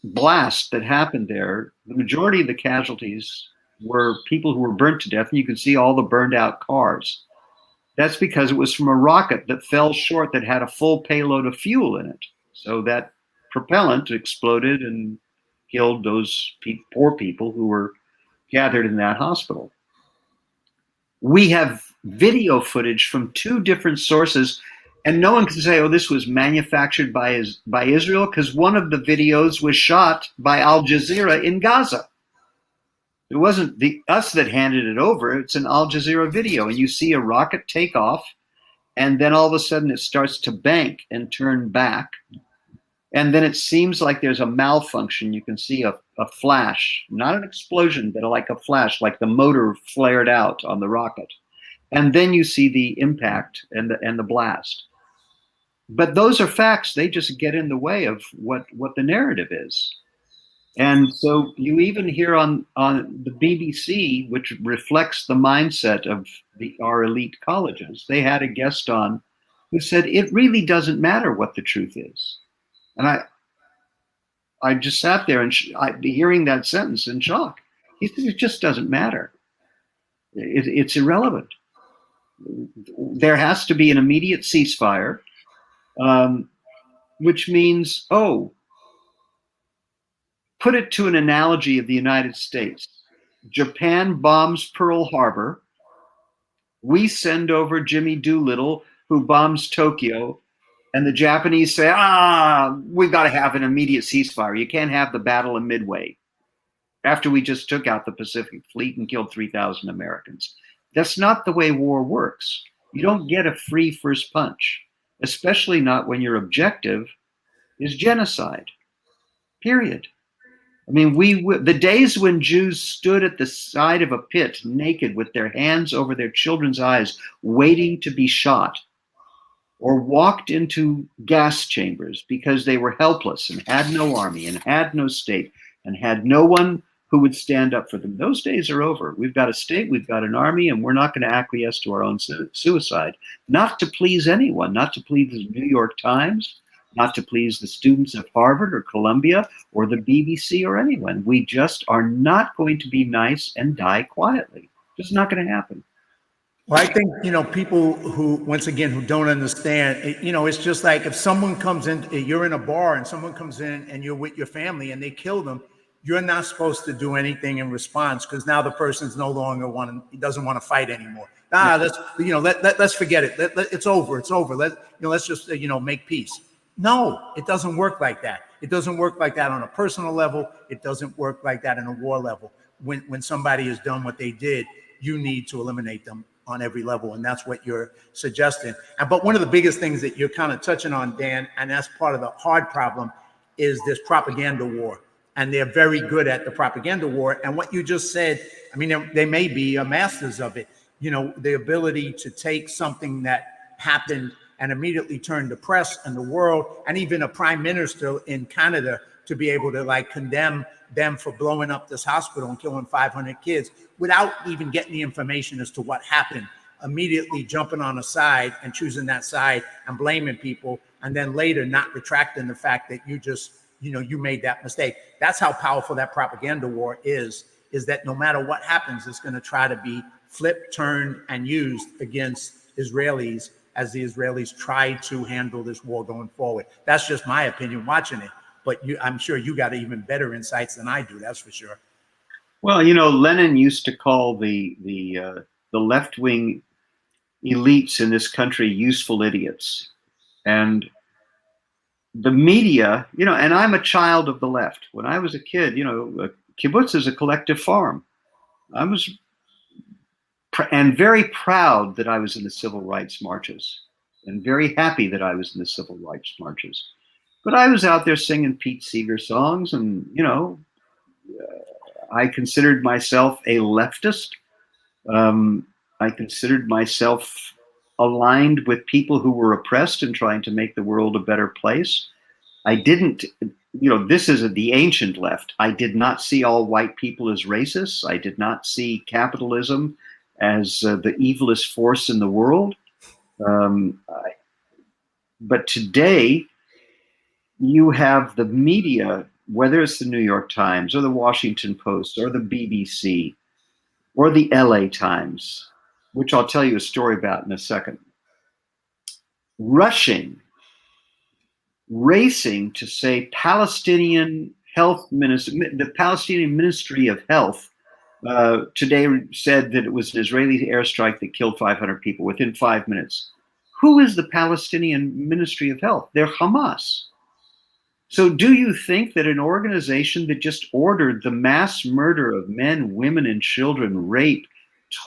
blast that happened there, the majority of the casualties were people who were burnt to death, and you can see all the burned out cars. That's because it was from a rocket that fell short that had a full payload of fuel in it. So that propellant exploded and killed those poor people who were gathered in that hospital. We have video footage from 2 different sources, and no one can say, oh, this was manufactured by Israel, because one of the videos was shot by Al Jazeera in Gaza. It wasn't us that handed it over. It's an Al Jazeera video, and you see a rocket take off, and then all of a sudden it starts to bank and turn back. And then it seems like there's a malfunction. You can see a flash, not an explosion, but like a flash, like the motor flared out on the rocket. And then you see the impact and the blast. But those are facts. They just get in the way of what the narrative is. And so you even hear on the BBC, which reflects the mindset of our elite colleges, they had a guest on who said, it really doesn't matter what the truth is. And I just sat there and hearing that sentence in shock. He said, it just doesn't matter. It's irrelevant. There has to be an immediate ceasefire, which means, put it to an analogy of the United States. Japan bombs Pearl Harbor. We send over Jimmy Doolittle, who bombs Tokyo. And the Japanese say, we've got to have an immediate ceasefire. You can't have the battle in Midway after we just took out the Pacific Fleet and killed 3,000 Americans. That's not the way war works. You don't get a free first punch, especially not when your objective is genocide, period. I mean, the days when Jews stood at the side of a pit naked with their hands over their children's eyes, waiting to be shot, or walked into gas chambers because they were helpless and had no army and had no state and had no one who would stand up for them. Those days are over. We've got a state, we've got an army, and we're not going to acquiesce to our own suicide, not to please anyone, not to please the New York Times, not to please the students of Harvard or Columbia or the BBC or anyone. We just are not going to be nice and die quietly. It's not going to happen. Well, I think, people who, once again, who don't understand, it's just like if someone comes in, you're in a bar and someone comes in and you're with your family and they kill them, you're not supposed to do anything in response because now the person's no longer doesn't want to fight anymore. Let's forget it. It's over. It's over. Let's just, make peace. No, it doesn't work like that. It doesn't work like that on a personal level. It doesn't work like that in a war level. When somebody has done what they did, you need to eliminate them on every level, and that's what you're suggesting. But one of the biggest things that you're kind of touching on, Dan, and that's part of the hard problem, is this propaganda war. And they're very good at the propaganda war. And what you just said, I mean, they may be masters of it. The ability to take something that happened and immediately turn the press and the world and even a prime minister in Canada to be able to condemn them for blowing up this hospital and killing 500 kids without even getting the information as to what happened, immediately jumping on a side and choosing that side and blaming people, and then later not retracting the fact that you made that mistake. That's how powerful that propaganda war is that no matter what happens, it's going to try to be flipped, turned, and used against Israelis as the Israelis try to handle this war going forward. That's just my opinion watching it. But I'm sure you got even better insights than I do. That's for sure. Well, Lenin used to call the left-wing elites in this country useful idiots, and the media. And I'm a child of the left. When I was a kid, kibbutz is a collective farm. I was and very proud that I was in the civil rights marches, and very happy that I was in the civil rights marches. But I was out there singing Pete Seeger songs, and I considered myself a leftist. I considered myself aligned with people who were oppressed and trying to make the world a better place. I didn't, this is the ancient left. I did not see all white people as racists. I did not see capitalism as the evilest force in the world. But today, you have the media, whether it's the New York Times or the Washington Post or the BBC or the LA Times, which I'll tell you a story about in a second, racing to say Palestinian health minister, the Palestinian Ministry of Health today said that it was an Israeli airstrike that killed 500 people within 5 minutes. Who is the Palestinian Ministry of Health? They're Hamas. So do you think that an organization that just ordered the mass murder of men, women, and children, rape,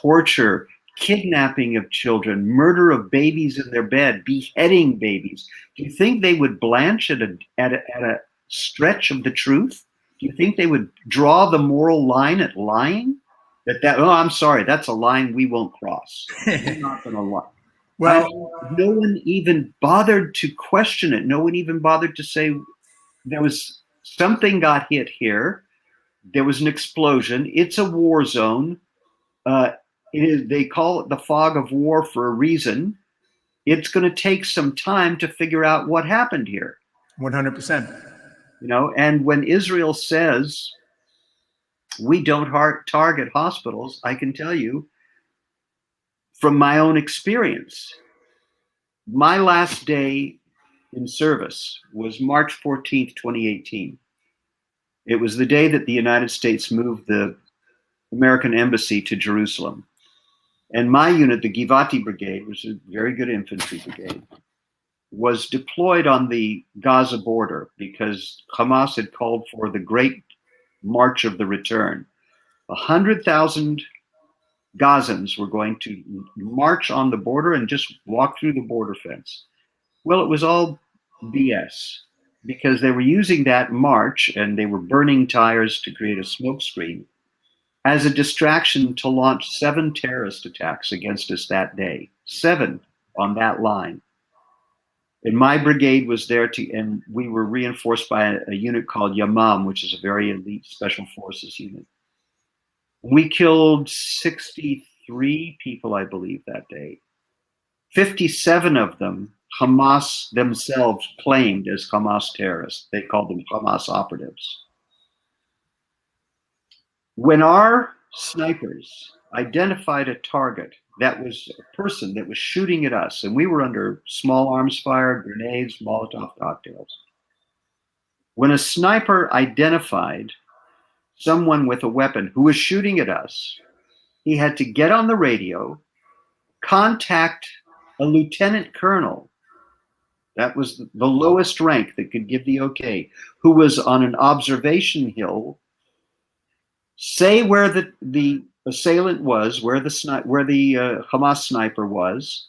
torture, kidnapping of children, murder of babies in their bed, beheading babies, do you think they would blanch at a stretch of the truth? Do you think they would draw the moral line at lying? Oh, I'm sorry, that's a line we won't cross. We're not going to lie. Well, no one even bothered to question it. No one even bothered to say there was something got hit here. There was an explosion. It's a war zone. They call it the fog of war for a reason. It's going to take some time to figure out what happened here. 100%. And when Israel says we don't target hospitals, I can tell you from my own experience, my last day in service was March 14th, 2018. It was the day that the United States moved the American embassy to Jerusalem. And my unit, the Givati Brigade, which is a very good infantry brigade, was deployed on the Gaza border because Hamas had called for the Great March of the Return. 100,000 Gazans were going to march on the border and just walk through the border fence. Well, it was all BS because they were using that march and they were burning tires to create a smokescreen as a distraction to launch 7 terrorist attacks against us that day. 7 on that line. And my brigade was there and we were reinforced by a unit called Yamam, which is a very elite special forces unit. We killed 63 people, I believe, that day. 57 of them, Hamas themselves claimed as Hamas terrorists. They called them Hamas operatives. When our snipers identified a target that was a person that was shooting at us, and we were under small arms fire, grenades, Molotov cocktails. When a sniper identified someone with a weapon who was shooting at us, he had to get on the radio, contact a lieutenant colonel, that was the lowest rank that could give the okay, who was on an observation hill, say where the assailant was, where the Hamas sniper was.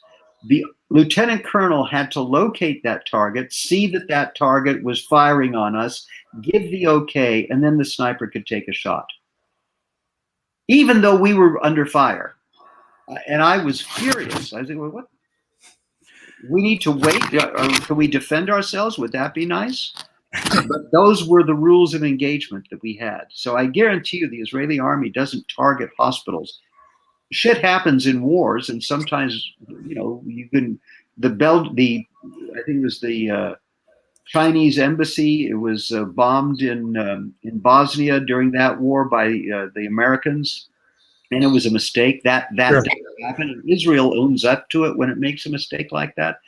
The lieutenant colonel had to locate that target, see that target was firing on us, give the okay, and then the sniper could take a shot. Even though we were under fire. And I was furious. I was like, well, what? We need to wait? Can we defend ourselves? Would that be nice? But those were the rules of engagement that we had. So I guarantee you the Israeli army doesn't target hospitals. Shit happens in wars, and sometimes, you can, I think it was the Chinese embassy. It was bombed in Bosnia during that war by the Americans, and it was a mistake. That sure. Happened. Israel owns up to it when it makes a mistake like that.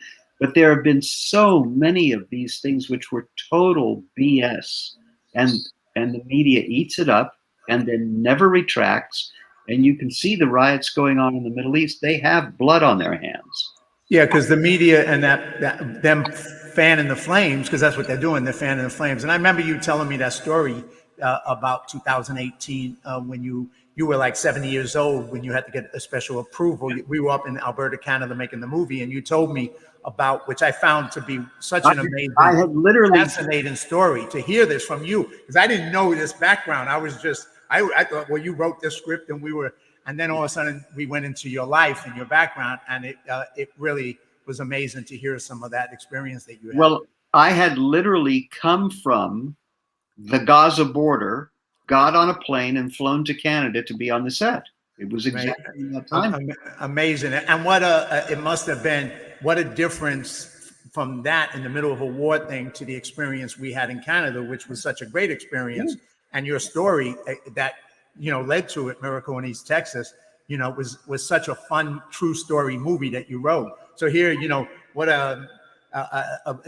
But there have been so many of these things which were total BS, and the media eats it up and then never retracts. And you can see the riots going on in the Middle East. They have blood on their hands. Yeah, because the media and them fanning the flames, because that's what they're doing. They're fanning the flames. And I remember you telling me that story about 2018 when you you were like 70 years old when you had to get a special approval. We were up in Alberta, Canada, making the movie, and you told me about, which I found to be such an I amazing, had literally fascinating story to hear this from you, because I didn't know this background. I was just, I thought, well, you wrote this script, and then all of a sudden we went into your life and your background, and it really was amazing to hear some of that experience that you had. Well, I had literally come from the Gaza border, got on a plane, and flown to Canada to be on the set. It was exactly that time. Amazing. And it must have been, what a difference from that in the middle of a war thing to the experience we had in Canada, which was such a great experience. And your story that, led to it, Miracle in East Texas, was such a fun, true story movie that you wrote. So here, what a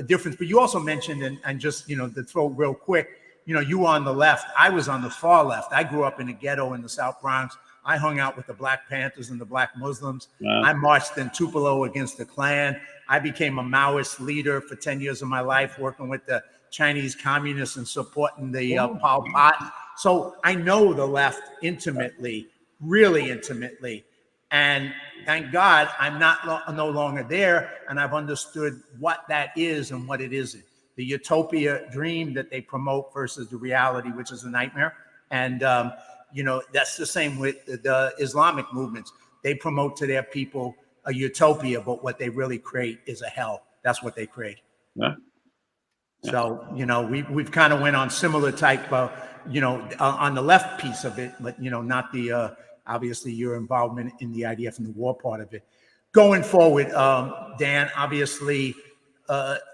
difference. But you also mentioned, and just, to throw real quick, you were on the left. I was on the far left. I grew up in a ghetto in the South Bronx. I hung out with the Black Panthers and the Black Muslims. Wow. I marched in Tupelo against the Klan. I became a Maoist leader for 10 years of my life, working with the Chinese communists and supporting the Pol Pot. So I know the left intimately, really intimately. And thank God I'm no longer there, and I've understood what that is and what it isn't. The utopia dream that they promote versus the reality, which is a nightmare. And that's the same with the Islamic movements. They promote to their people a utopia, but what they really create is a hell. That's what they create. Yeah. So, we've kind of went on similar type of, on the left piece of it, but, not the, obviously your involvement in the IDF and the war part of it. Going forward, Dan, obviously,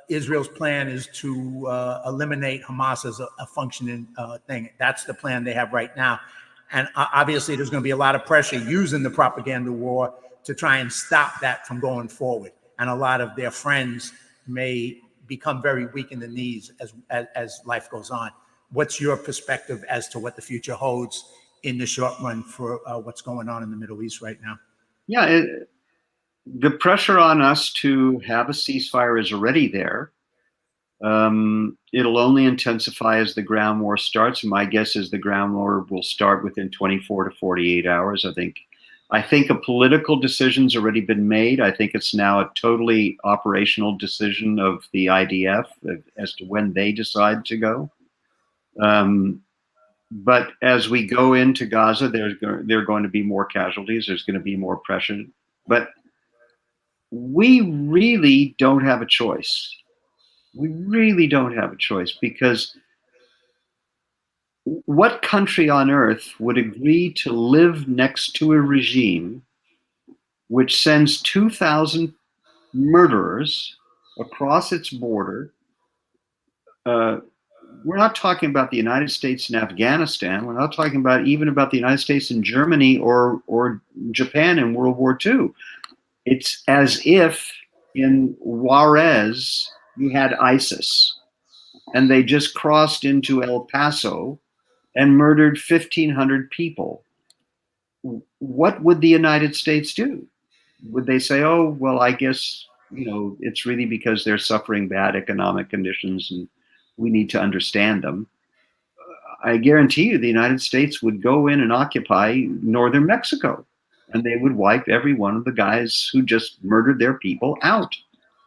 Israel's plan is to eliminate Hamas as a functioning thing. That's the plan they have right now. And obviously, there's going to be a lot of pressure using the propaganda war to try and stop that from going forward. And a lot of their friends may become very weak in the knees as life goes on. What's your perspective as to what the future holds in the short run for what's going on in the Middle East right now? Yeah, the pressure on us to have a ceasefire is already there. It'll only intensify as the ground war starts. My guess is the ground war will start within 24 to 48 hours. I think a political decision's already been made. I think it's now a totally operational decision of the IDF as to when they decide to go. But as we go into Gaza, there are going to be more casualties. There's going to be more pressure. But we really don't have a choice. We really don't have a choice, because what country on earth would agree to live next to a regime which sends 2,000 murderers across its border? We're not talking about the United States and Afghanistan. We're not talking about the United States and Germany or Japan in World War II. It's as if in Juarez you had ISIS, and they just crossed into El Paso and murdered 1,500 people. What would the United States do? Would they say, oh, well, I guess, it's really because they're suffering bad economic conditions and we need to understand them? I guarantee you the United States would go in and occupy northern Mexico, and they would wipe every one of the guys who just murdered their people out,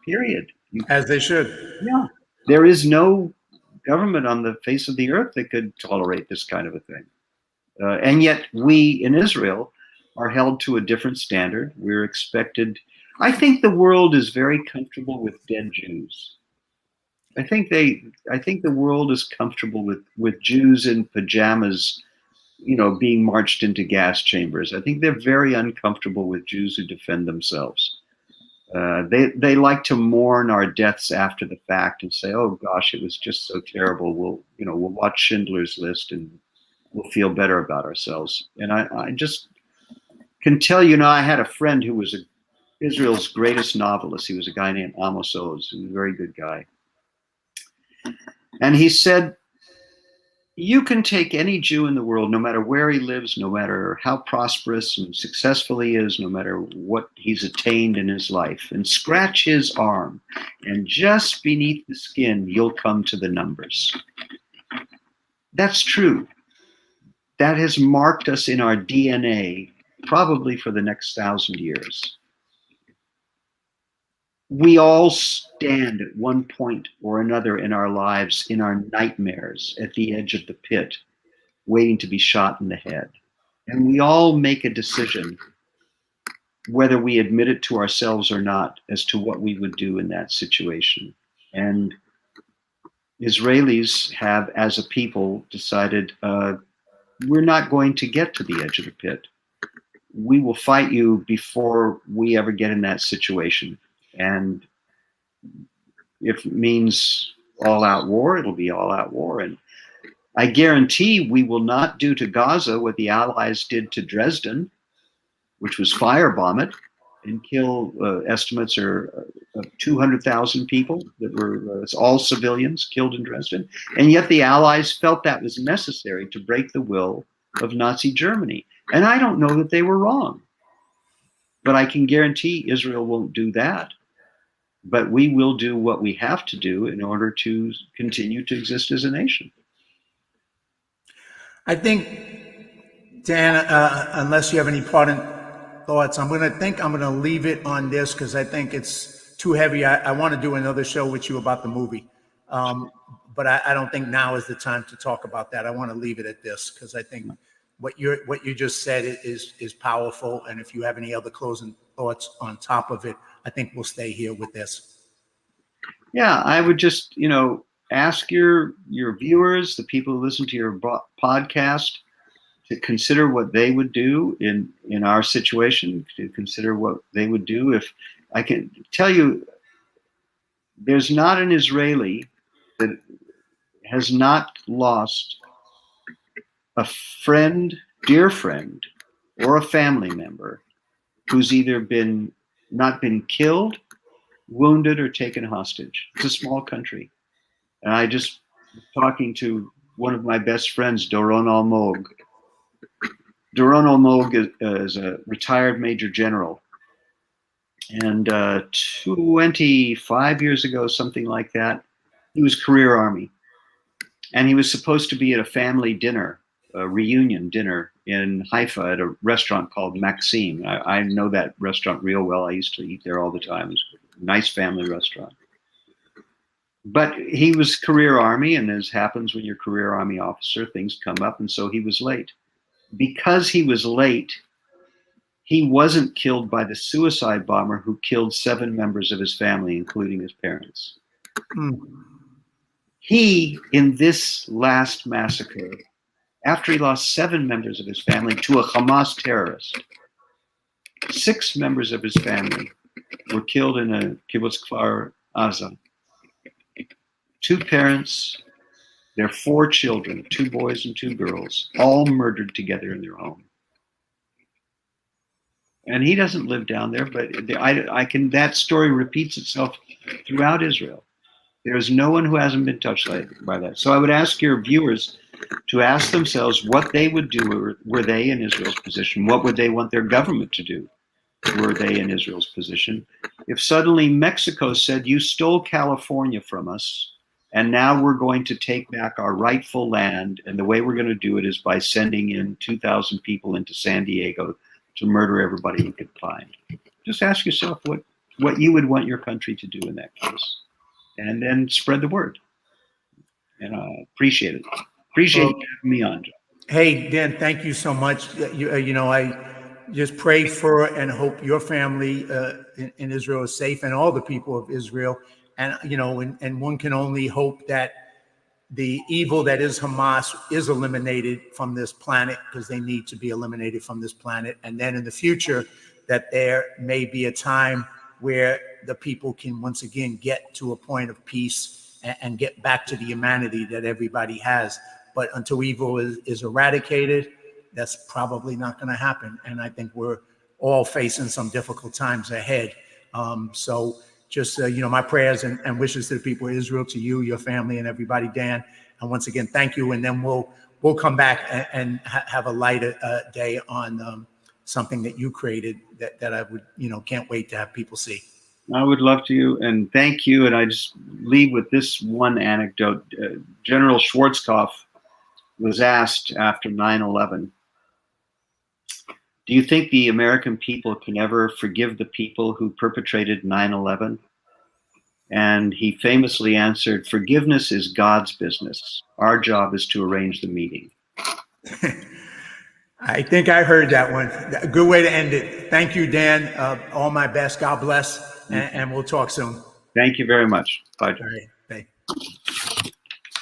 period. As they should. Yeah. There is no government on the face of the earth that could tolerate this kind of a thing. And yet we in Israel are held to a different standard. We're expected. I think the world is very comfortable with dead Jews. I think the world is comfortable with Jews in pajamas, being marched into gas chambers. I think they're very uncomfortable with Jews who defend themselves. They like to mourn our deaths after the fact and say, "Oh gosh, it was just so terrible. We'll watch Schindler's List and we'll feel better about ourselves." And I just can tell you, I had a friend who was Israel's greatest novelist. He was a guy named Amos Oz, a very good guy. And he said, you can take any Jew in the world, no matter where he lives, no matter how prosperous and successful he is, no matter what he's attained in his life, and scratch his arm, and just beneath the skin, you'll come to the numbers. That's true. that has marked us in our DNA probably for the next 1,000 years. We all stand at one point or another in our lives, in our nightmares, at the edge of the pit, waiting to be shot in the head. And we all make a decision, whether we admit it to ourselves or not, as to what we would do in that situation. And Israelis have, as a people, decided we're not going to get to the edge of the pit. We will fight you before we ever get in that situation. And if it means all-out war, it'll be all-out war. And I guarantee we will not do to Gaza what the Allies did to Dresden, which was firebomb it and kill, estimates are 200,000 people that were all civilians killed in Dresden. And yet the Allies felt that was necessary to break the will of Nazi Germany. And I don't know that they were wrong. But I can guarantee Israel won't do that. But we will do what we have to do in order to continue to exist as a nation. I think, Dan, unless you have any parting thoughts, I'm going to leave it on this because I think it's too heavy. I want to do another show with you about the movie. But I don't think now is the time to talk about that. I want to leave it at this because I think what you just said is powerful. And if you have any other closing thoughts on top of it, I think we'll stay here with this. Yeah, I would just, ask your viewers, the people who listen to your podcast, to consider what they would do in our situation, to consider what they would do. If I can tell you, there's not an Israeli that has not lost a friend, dear friend, or a family member who's either not been killed, wounded, or taken hostage. It's a small country. And I just talking to one of my best friends, Doron Almog. Doron Almog is a retired major general. And 25 years ago, something like that, he was career Army. And he was supposed to be at a family dinner, a reunion dinner in Haifa at a restaurant called Maxim. I know that restaurant real well. I used to eat there all the time. It was a nice family restaurant. But he was career Army, and as happens when you're a career Army officer, things come up, and so he was late. Because he was late, he wasn't killed by the suicide bomber who killed 7 members of his family, including his parents. He, in this last massacre, after he lost 7 members of his family to a Hamas terrorist, 6 members of his family were killed in a kibbutz Kfar Aza. 2 parents, their 4 children, 2 boys and 2 girls, all murdered together in their home. And he doesn't live down there, but that story repeats itself throughout Israel. There's no one who hasn't been touched by that. So I would ask your viewers to ask themselves what they would do were they in Israel's position. What would they want their government to do were they in Israel's position? If suddenly Mexico said, you stole California from us, and now we're going to take back our rightful land, and the way we're going to do it is by sending in 2,000 people into San Diego to murder everybody you could find. Just ask yourself what you would want your country to do in that case, and then spread the word. And I appreciate it. Appreciate you having me on, John. Hey, Dan, thank you so much. I just pray for and hope your family in Israel is safe, and all the people of Israel. And and one can only hope that the evil that is Hamas is eliminated from this planet, because they need to be eliminated from this planet. And then in the future, that there may be a time where the people can once again get to a point of peace and get back to the humanity that everybody has. But until evil is eradicated, that's probably not going to happen. And I think we're all facing some difficult times ahead. So just, my prayers and wishes to the people of Israel, to you, your family, and everybody, Dan. And once again, thank you. And then we'll come back and have a lighter day on something that you created that I would, can't wait to have people see. I would love to, and thank you. And I just leave with this one anecdote. General Schwarzkopf was asked after 9/11, do you think the American people can ever forgive the people who perpetrated 9/11? And he famously answered, forgiveness is God's business. Our job is to arrange the meeting. I think I heard that one. A good way to end it. Thank you, Dan. All my best. God bless. And we'll talk soon. Thank you very much. Bye. All right. Bye.